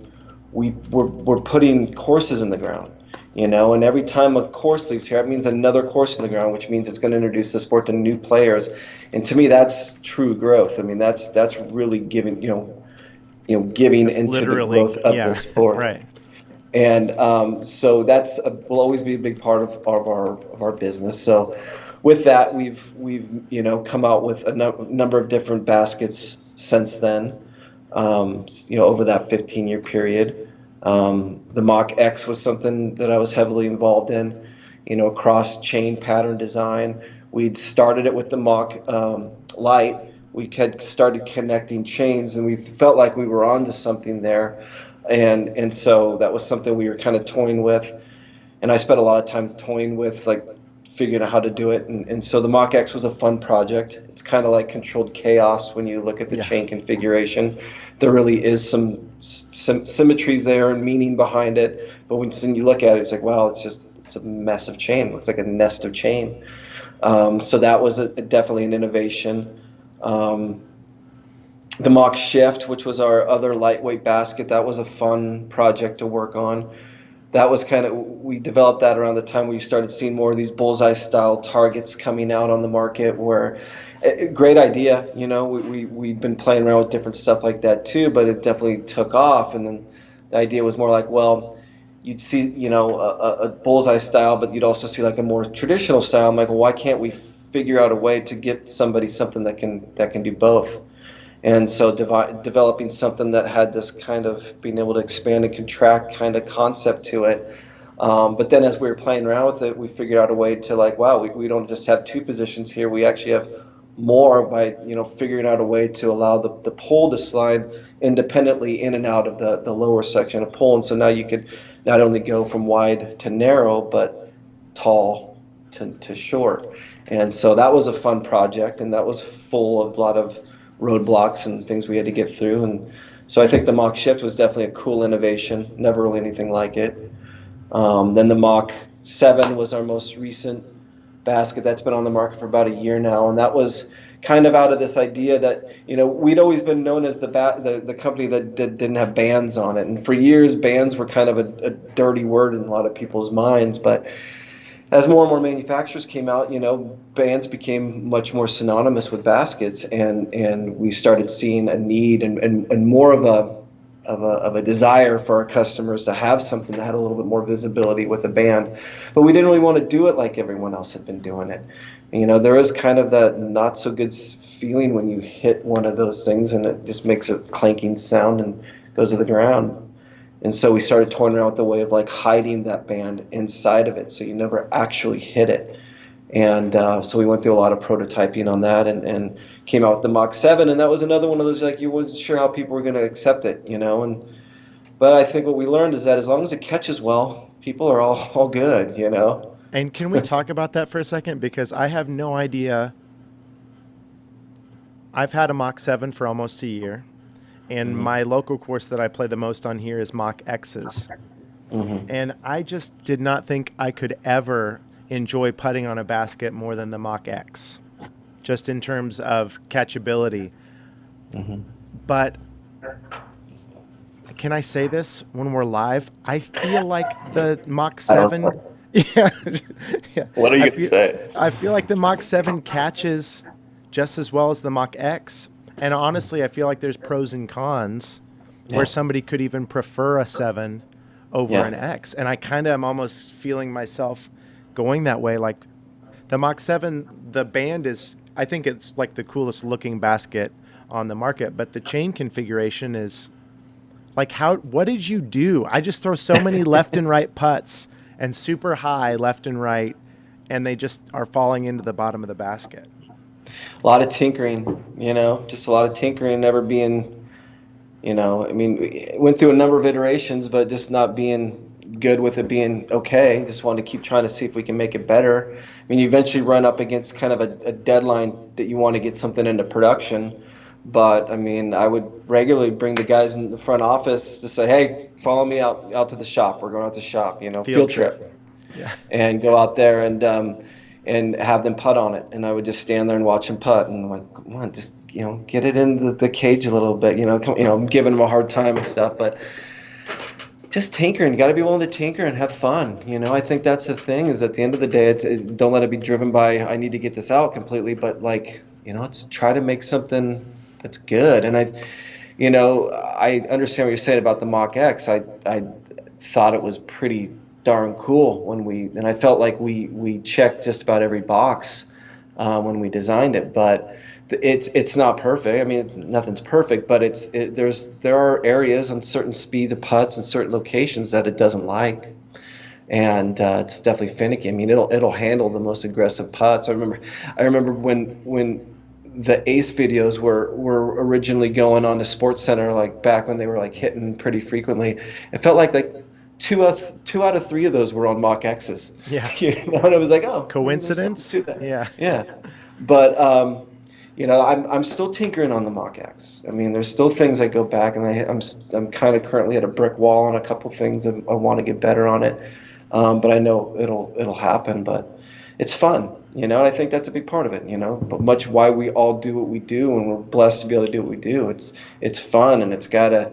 B: we're putting courses in the ground, and every time a course leaves here, it means another course in the ground, which means it's going to introduce the sport to new players. And to me, that's true growth. I mean, that's really giving, giving that's into the growth of the sport.
A: Right.
B: And so that's will always be a big part of our business. So with that, we've come out with a number of different baskets since then. Over that 15-year period. The Mach X was something that I was heavily involved in, cross-chain pattern design. We'd started it with the Mach Light. We had started connecting chains, and we felt like we were onto something there. And so that was something we were kind of toying with. And I spent a lot of time toying with, like, figuring out how to do it. And so the Mach X was a fun project. It's kind of like controlled chaos when you look at the chain configuration. There really is some symmetries there and meaning behind it. But when you look at it, it's like, wow, it's a massive chain. It looks like a nest of chain. So that was definitely an innovation. The Mach Shift, which was our other lightweight basket, that was a fun project to work on. That was we developed that around the time we started seeing more of these bullseye style targets coming out on the market, where great idea, we'd been playing around with different stuff like that too, but it definitely took off. And then the idea was more like, well, you'd see, a bullseye style, but you'd also see like a more traditional style. I'm like, well, why can't we figure out a way to get somebody something that can do both? And so developing something that had this kind of being able to expand and contract kind of concept to it. But then as we were playing around with it, we figured out a way to, like, wow, we don't just have two positions here. We actually have more by, figuring out a way to allow the pole to slide independently in and out of the lower section of pole. And so now you could not only go from wide to narrow, but tall to short. And so that was a fun project, and that was full of a lot of roadblocks and things we had to get through. And so I think the Mach Shift was definitely a cool innovation, never really anything like it. Then the Mach 7 was our most recent basket. That's been on the market for about a year now, and that was kind of out of this idea that we'd always been known as the company that didn't have bands on it. And for years, bands were kind of a dirty word in a lot of people's minds, but as more and more manufacturers came out, bands became much more synonymous with baskets, and we started seeing a need and more of a desire for our customers to have something that had a little bit more visibility with a band. But we didn't really want to do it like everyone else had been doing it. There is kind of that not so good feeling when you hit one of those things and it just makes a clanking sound and goes to the ground. And so we started toying around with the way of like hiding that band inside of it so you never actually hit it. And so we went through a lot of prototyping on that and came out with the Mach 7. And that was another one of those, like, you weren't sure how people were going to accept it, But I think what we learned is that as long as it catches well, people are all good,
A: And can we talk about that for a second? Because I have no idea I've had a Mach 7 for almost a year, and my local course that I play the most on here is Mach X's. And I just did not think I could ever enjoy putting on a basket more than the Mach X, just in terms of catchability. But can I say this when we're live? I feel like the Mach 7. Yeah, yeah.
B: What are you going to say?
A: I feel like the Mach 7 catches just as well as the Mach X. And honestly, I feel like there's pros and cons where somebody could even prefer a 7 over an X. And I kind of am almost feeling myself going that way. Like the Mach 7, the band is, I think it's like the coolest looking basket on the market, but the chain configuration is like, what did you do? I just throw so many left and right putts and super high left and right, and they just are falling into the bottom of the basket.
B: A lot of tinkering, just a lot of tinkering, never being, I mean, we went through a number of iterations, but just not being good with it being okay. Just wanted to keep trying to see if we can make it better. I mean, you eventually run up against kind of a deadline that you want to get something into production. But I mean, I would regularly bring the guys in the front office to say, "Hey, follow me out to the shop. We're going out to the shop, field trip." Yeah. And go out there and have them putt on it. And I would just stand there and watch them putt. And I'm like, come on, just get it in the cage a little bit. I'm giving them a hard time and stuff, but just tinkering. You got to be willing to tinker and have fun. I think that's the thing. Is at the end of the day, don't let it be driven by I need to get this out completely, but let's try to make something that's good. And I understand what you're saying about the Mach X. I thought it was pretty darn cool and I felt like we checked just about every box when we designed it. But it's not perfect. I mean, nothing's perfect, but there are areas on certain speed of putts and certain locations that it doesn't like. And it's definitely finicky. I mean, it'll handle the most aggressive putts. I remember when the Ace videos were originally going on to Sports Center, like back when they were like hitting pretty frequently. It felt like two out of three of those were on Mach X's.
A: Yeah.
B: And it was like, oh,
A: coincidence? Yeah.
B: Yeah. But I'm still tinkering on the Mach X. I mean, there's still things I go back, and I'm kind of currently at a brick wall on a couple things that I want to get better on it. But I know it'll happen. But it's fun. And I think that's a big part of it, but much why we all do what we do, and we're blessed to be able to do what we do. It's fun, and it's got to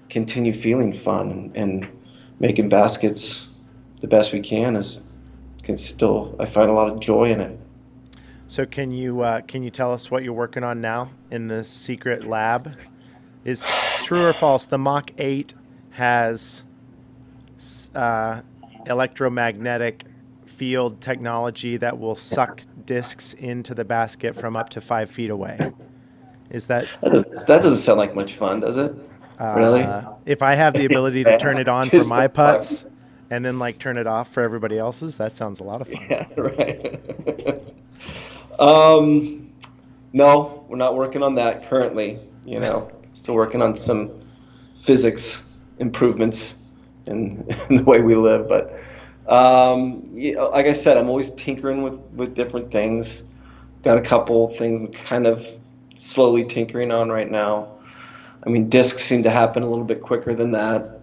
B: continue feeling fun, and making baskets the best we can I find a lot of joy in it.
A: So can you tell us what you're working on now in the secret lab? Is true or false, the Mach 8 has electromagnetic field technology that will suck discs into the basket from up to 5 feet away? Is that
B: doesn't sound like much fun, does it? Really?
A: If I have the ability to turn it on for my putts and then turn it off for everybody else's, that sounds a lot of fun.
B: Yeah, right. No, we're not working on that currently. Still working on some physics improvements in the way we live, but like I said, I'm always tinkering with different things. Got a couple things kind of slowly tinkering on right now. I mean, discs seem to happen a little bit quicker than that.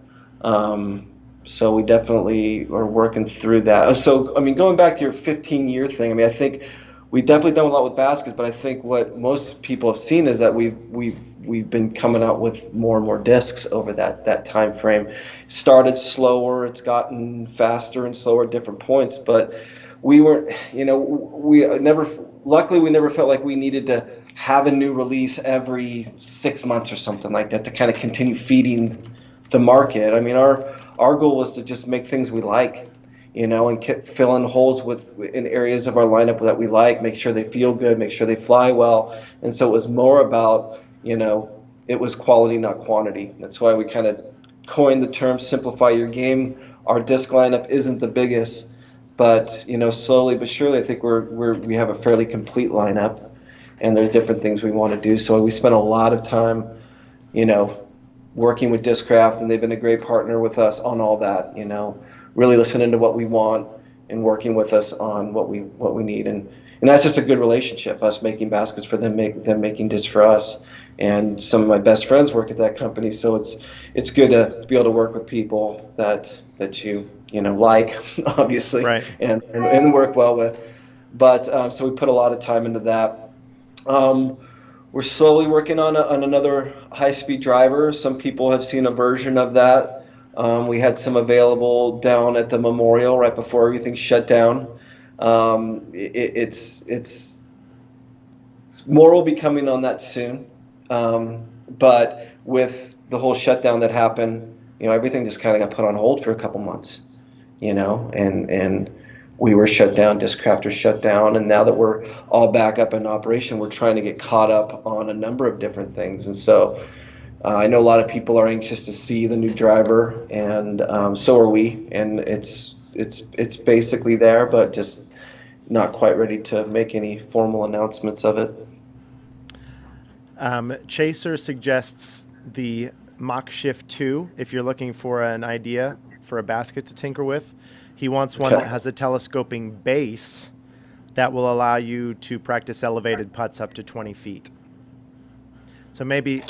B: So we definitely are working through that. So, I mean, going back to your 15-year thing, I mean, I think we've definitely done a lot with baskets, but I think what most people have seen is that we've been coming out with more and more discs over that time frame. Started slower, it's gotten faster and slower at different points, but we weren't, luckily we never felt like we needed to have a new release every 6 months or something like that to kind of continue feeding the market. I mean, our goal was to just make things we like, and keep filling holes in areas of our lineup that we like, make sure they feel good, make sure they fly well. And so it was more about, it was quality, not quantity. That's why we kind of coined the term simplify your game. Our disc lineup isn't the biggest, but, slowly but surely, I think we have a fairly complete lineup, and there's different things we want to do. So we spent a lot of time, working with Discraft, and they've been a great partner with us on all that, really listening to what we want and working with us on what we need. And and that's just a good relationship. Us making baskets for them, them making discs for us. And some of my best friends work at that company, so it's good to be able to work with people that you like, obviously,
A: Right.
B: and work well with. But so we put a lot of time into that. We're slowly working on another high-speed driver. Some people have seen a version of that. We had some available down at the memorial right before everything shut down. It's more will be coming on that soon. But with the whole shutdown that happened, everything just kind of got put on hold for a couple months, and we were shut down, Discrafter shut down, and now that we're all back up in operation, we're trying to get caught up on a number of different things. And so I know a lot of people are anxious to see the new driver, and so are we, and it's basically there, but just not quite ready to make any formal announcements of it.
A: Chaser suggests the Mach Shift 2 if you're looking for an idea for a basket to tinker with. He wants one that has a telescoping base that will allow you to practice elevated putts up to 20 feet. So maybe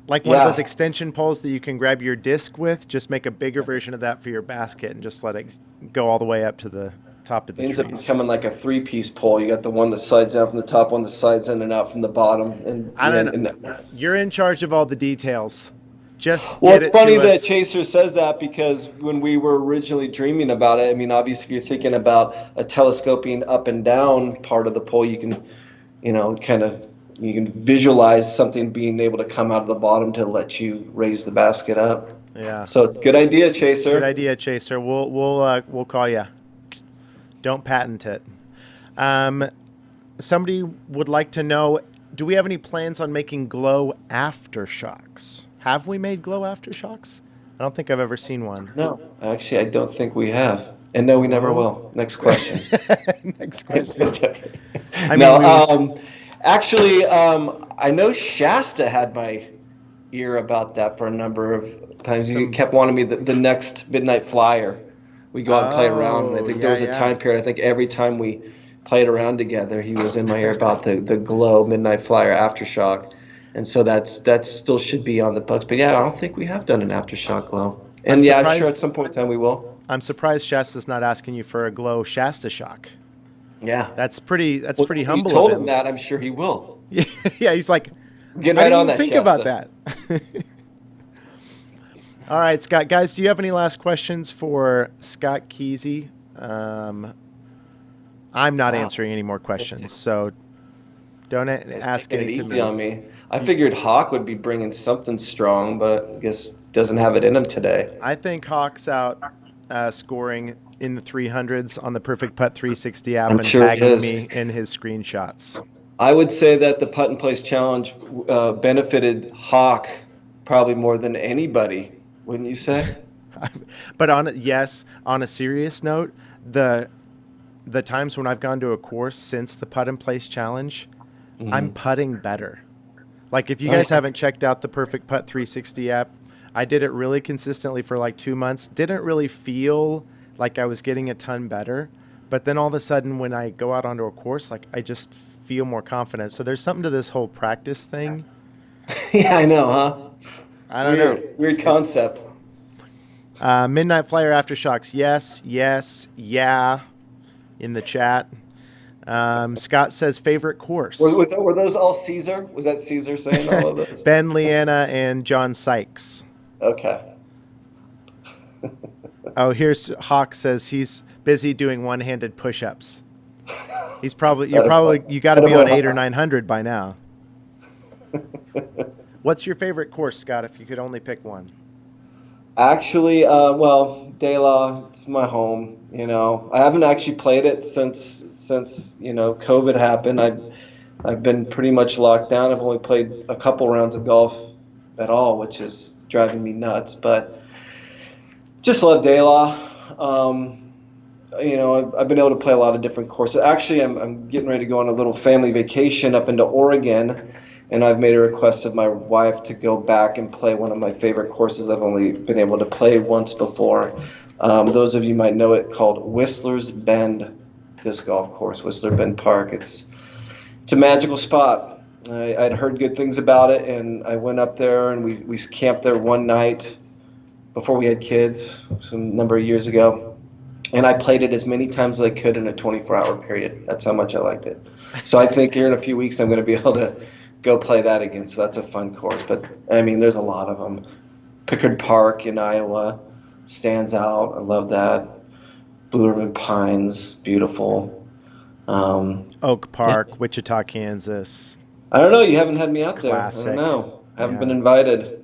A: like one of those extension poles that you can grab your disc with, just make a bigger version of that for your basket and just let it go all the way up to the top of the trees.
B: It ends up becoming like a three-piece pole. You got the one that slides down from the top, one that slides in and out from the bottom. And
A: I don't know. You're in charge of all the details.
B: Well, it's funny that Chaser says that, because when we were originally dreaming about it, I mean, obviously, if you're thinking about a telescoping up and down part of the pole, you can, you can visualize something being able to come out of the bottom to let you raise the basket up.
A: Yeah.
B: So good idea, Chaser.
A: Good idea, Chaser. We'll call you. Don't patent it. Somebody would like to know, do we have any plans on making glow aftershocks? Have we made glow aftershocks? I don't think I've ever seen one.
B: No, actually, I don't think we have. And no, we never will. Next question.
A: Next question.
B: Actually, I know Shasta had my ear about that for a number of times. He kept wanting me the next Midnight Flyer. We go out and play around. And I think there was a time period, I think every time we played around together, he was in my ear about the glow Midnight Flyer aftershock. And so that still should be on the books. But yeah, I don't think we have done an aftershock glow. And I'm sure at some point in time we will.
A: I'm surprised Shasta's not asking you for a glow Shasta shock.
B: Yeah.
A: That's pretty humble of him.
B: You told him that, I'm sure he will.
A: Yeah, he's like,
B: get right on that,
A: think
B: Shasta.
A: about that. All right, Scott. Guys, do you have any last questions for Scott Keasey? I'm not answering any more questions, so don't ask anything
B: easy on me. I figured Hawk would be bringing something strong, but I guess doesn't have it in him today.
A: I think Hawk's out scoring in the 300s on the Perfect Putt 360 app and tagging me in his screenshots.
B: I would say that the Putt and Place Challenge benefited Hawk probably more than anybody, wouldn't you say?
A: But on a serious note, the times when I've gone to a course since the Putt and Place Challenge, I'm putting better. Like, if you guys haven't checked out the Perfect Putt 360 app, I did it really consistently for like 2 months. Didn't really feel like I was getting a ton better. But then all of a sudden when I go out onto a course, like, I just feel more confident. So there's something to this whole practice thing.
B: Yeah, I know, huh?
A: I don't know.
B: Weird concept.
A: Midnight Flyer Aftershocks. Yes, yeah, in the chat. Scott says favorite course.
B: Were those all Caesar? Was that Caesar saying all of those?
A: Ben, Leanna, and John Sykes.
B: Okay.
A: Oh, here's Hawk says he's busy doing one-handed push-ups. You got to be on 800 or 900 by now. What's your favorite course, Scott, if you could only pick one?
B: Actually, De La, it's my home. I haven't actually played it since COVID happened. I've been pretty much locked down. I've only played a couple rounds of golf at all, which is driving me nuts. But just love De La. I've been able to play a lot of different courses. Actually, I'm getting ready to go on a little family vacation up into Oregon. And I've made a request of my wife to go back and play one of my favorite courses I've only been able to play once before. Those of you might know it, called Whistler's Bend. disc golf course, Whistler Bend Park. It's a magical spot. I'd heard good things about it, and I went up there, and we camped there one night before we had kids, some number of years ago. And I played it as many times as I could in a 24-hour period. That's how much I liked it. So I think here in a few weeks I'm going to be able to go play that again. So that's a fun course. But, I mean, there's a lot of them. Pickard Park in Iowa stands out. I love that. Blue Ribbon Pines, beautiful.
A: Oak Park, Wichita, Kansas.
B: I don't know. You haven't had me out
A: classic.
B: there. I don't know. I haven't been invited.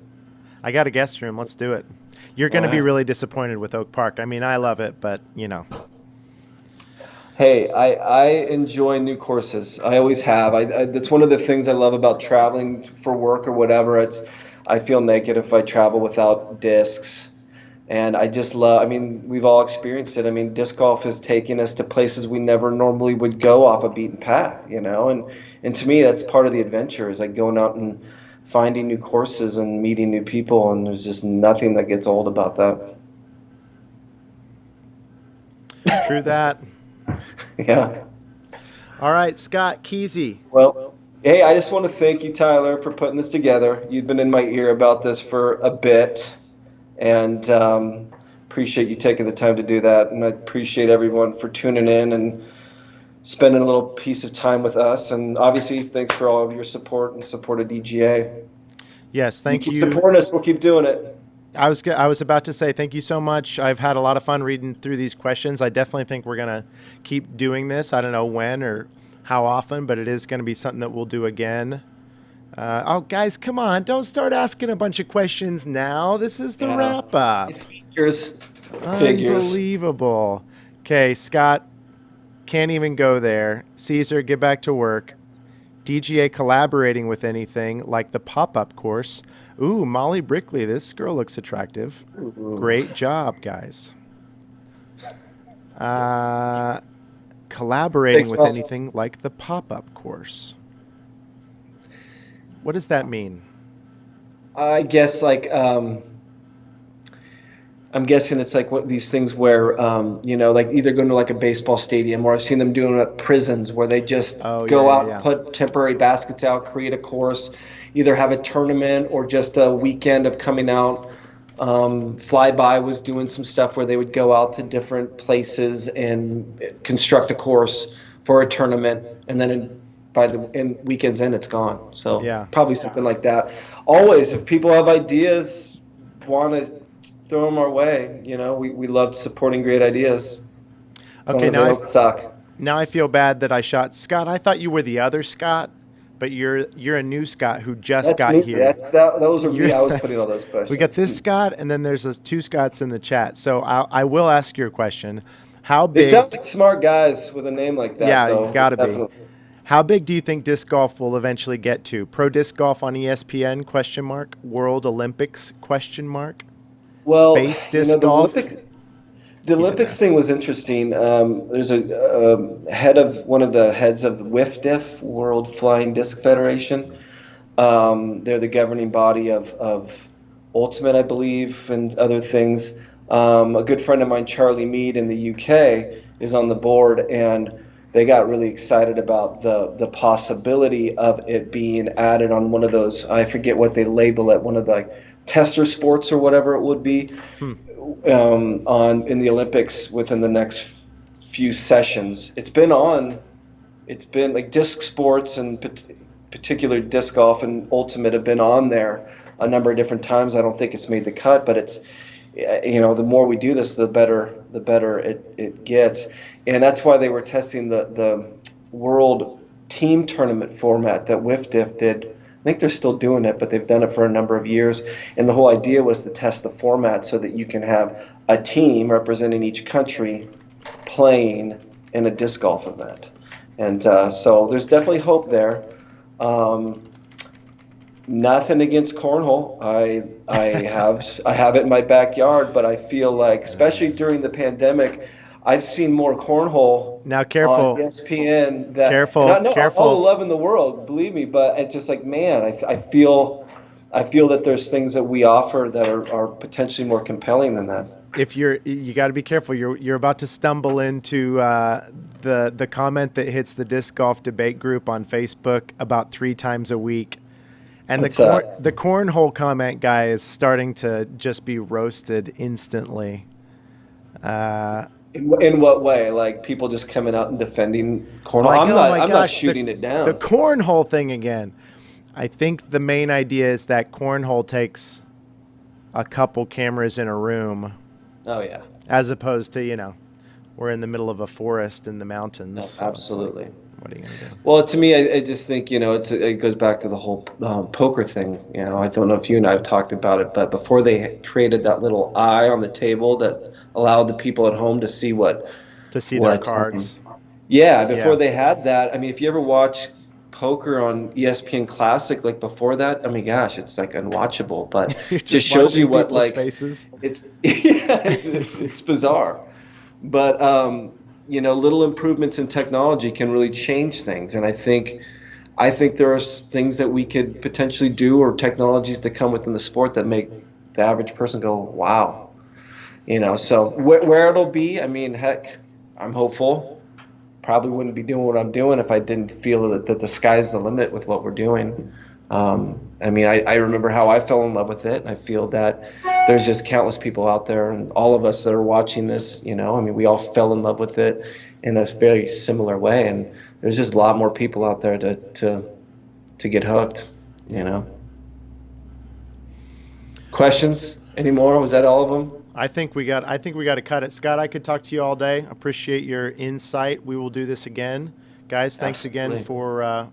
A: I got a guest room. Let's do it. You're going to be really disappointed with Oak Park. I mean, I love it, but, you know.
B: Hey, I enjoy new courses. I always have. That's one of the things I love about traveling for work or whatever. I feel naked if I travel without discs. And I just love, I mean, we've all experienced it. I mean, disc golf has taken us to places we never normally would go off a beaten path, you know? And to me, that's part of the adventure, is like going out and finding new courses and meeting new people, and there's just nothing that gets old about that.
A: True that.
B: Yeah.
A: All right, Scott Keasey.
B: Well, hey, I just want to thank you, Tyler, for putting this together. You've been in my ear about this for a bit, and appreciate you taking the time to do that. And I appreciate everyone for tuning in and spending a little piece of time with us. And obviously, thanks for all of your support and support of DGA.
A: Yes, thank you.
B: Keep supporting us. We'll keep doing it.
A: I was about to say thank you so much. I've had a lot of fun reading through these questions. I definitely think we're going to keep doing this. I don't know when or how often, but it is going to be something that we'll do again. Oh, guys, come on. Don't start asking a bunch of questions now. This is the wrap up.
B: Figures.
A: Unbelievable. Okay, Scott, can't even go there. Caesar, get back to work. DGA collaborating with anything like the pop-up course. Ooh, Molly Brickley, this girl looks attractive.
B: Ooh.
A: Great job, guys. Collaborating
B: Thanks,
A: with
B: Molly.
A: anything like the pop-up course. What does that mean?
B: I guess I'm guessing it's like these things where, like either going to like a baseball stadium, or I've seen them doing it at prisons where they just go out, put temporary baskets out, create a course, either have a tournament or just a weekend of coming out. Flyby was doing some stuff where they would go out to different places and construct a course for a tournament, and then weekends end, it's gone. So probably something like that. Always, if people have ideas, want to throw them our way. You know, we love supporting great ideas. As long as they don't suck.
A: Now I feel bad that I shot Scott. I thought you were the other Scott, but you're a new Scott who just got here.
B: Those are me. I was putting all those questions.
A: We got this Scott, and then there's those two Scotts in the chat. So I will ask you a question. How big?
B: They sound like smart guys with a name like that.
A: Yeah,
B: though.
A: you gotta be. How big do you think disc golf will eventually get to? Pro disc golf on ESPN? World Olympics?
B: Well,
A: space disc golf.
B: The Olympics thing was interesting. There's a one of the heads of WFDF, World Flying Disc Federation. They're the governing body of Ultimate, I believe, and other things. A good friend of mine, Charlie Mead, in the UK, is on the board, and they got really excited about the possibility of it being added on one of those, I forget what they label it, one of the tester sports or whatever it would be, in the Olympics within the next few sessions. It's been like disc sports and particular disc golf and Ultimate have been on there a number of different times. I don't think it's made the cut, but it's, the more we do this, the better it gets. And that's why they were testing the world team tournament format that WFDF did. I think they're still doing it, but they've done it for a number of years. And the whole idea was to test the format so that you can have a team representing each country playing in a disc golf event. And so there's definitely hope there. Nothing against cornhole. I have it in my backyard, but I feel like, especially during the pandemic, I've seen more cornhole
A: now. Careful,
B: on ESPN. Careful. All the love in the world, believe me. But it's just like, man, I feel that there's things that we offer that are potentially more compelling than that.
A: if you got to be careful. You're about to stumble into the comment that hits the disc golf debate group on Facebook about 3 times a week, and
B: What's
A: the cornhole comment guy is starting to just be roasted instantly.
B: In what way? Like people just coming out and defending cornhole?
A: Like,
B: I'm not shooting it down.
A: The cornhole thing again. I think the main idea is that cornhole takes a couple cameras in a room.
B: Oh yeah.
A: As opposed to, we're in the middle of a forest in the mountains.
B: No,
A: so
B: absolutely.
A: what are you gonna do?
B: Well, to me, I just think it goes back to the whole poker thing. I don't know if you and I have talked about it, but before they created that little eye on the table that allowed the people at home to see
A: their cards.
B: Before they had that, I mean, if you ever watch poker on ESPN Classic, like before that, I mean, gosh, it's like unwatchable. But it just shows you what
A: faces.
B: It's it's bizarre. But little improvements in technology can really change things, and I think there are things that we could potentially do, or technologies that come within the sport that make the average person go, wow. So where it'll be, I mean, heck, I'm hopeful. Probably wouldn't be doing what I'm doing if I didn't feel that the sky's the limit with what we're doing. I mean, I remember how I fell in love with it. I feel that there's just countless people out there, and all of us that are watching this, I mean, we all fell in love with it in a very similar way, and there's just a lot more people out there to get hooked. Questions anymore? Was that all of them?
A: I think we got to cut it. Scott, I could talk to you all day. Appreciate your insight. We will do this again. Guys, thanks again for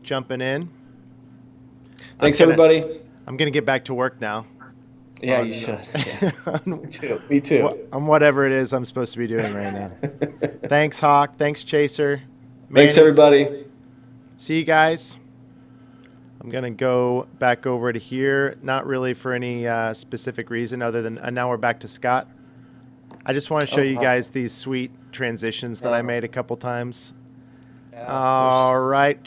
A: jumping in.
B: Thanks, everybody.
A: I'm going to get back to work now.
B: Yeah, you should. Yeah. Me too.
A: On whatever it is I'm supposed to be doing right now. Thanks, Hawk. Thanks, Chaser.
B: Thanks, everybody.
A: See you guys. I'm going to go back over to here, not really for any specific reason other than now we're back to Scott. I just want to show you guys these sweet transitions that I made a couple times. Yeah, all right.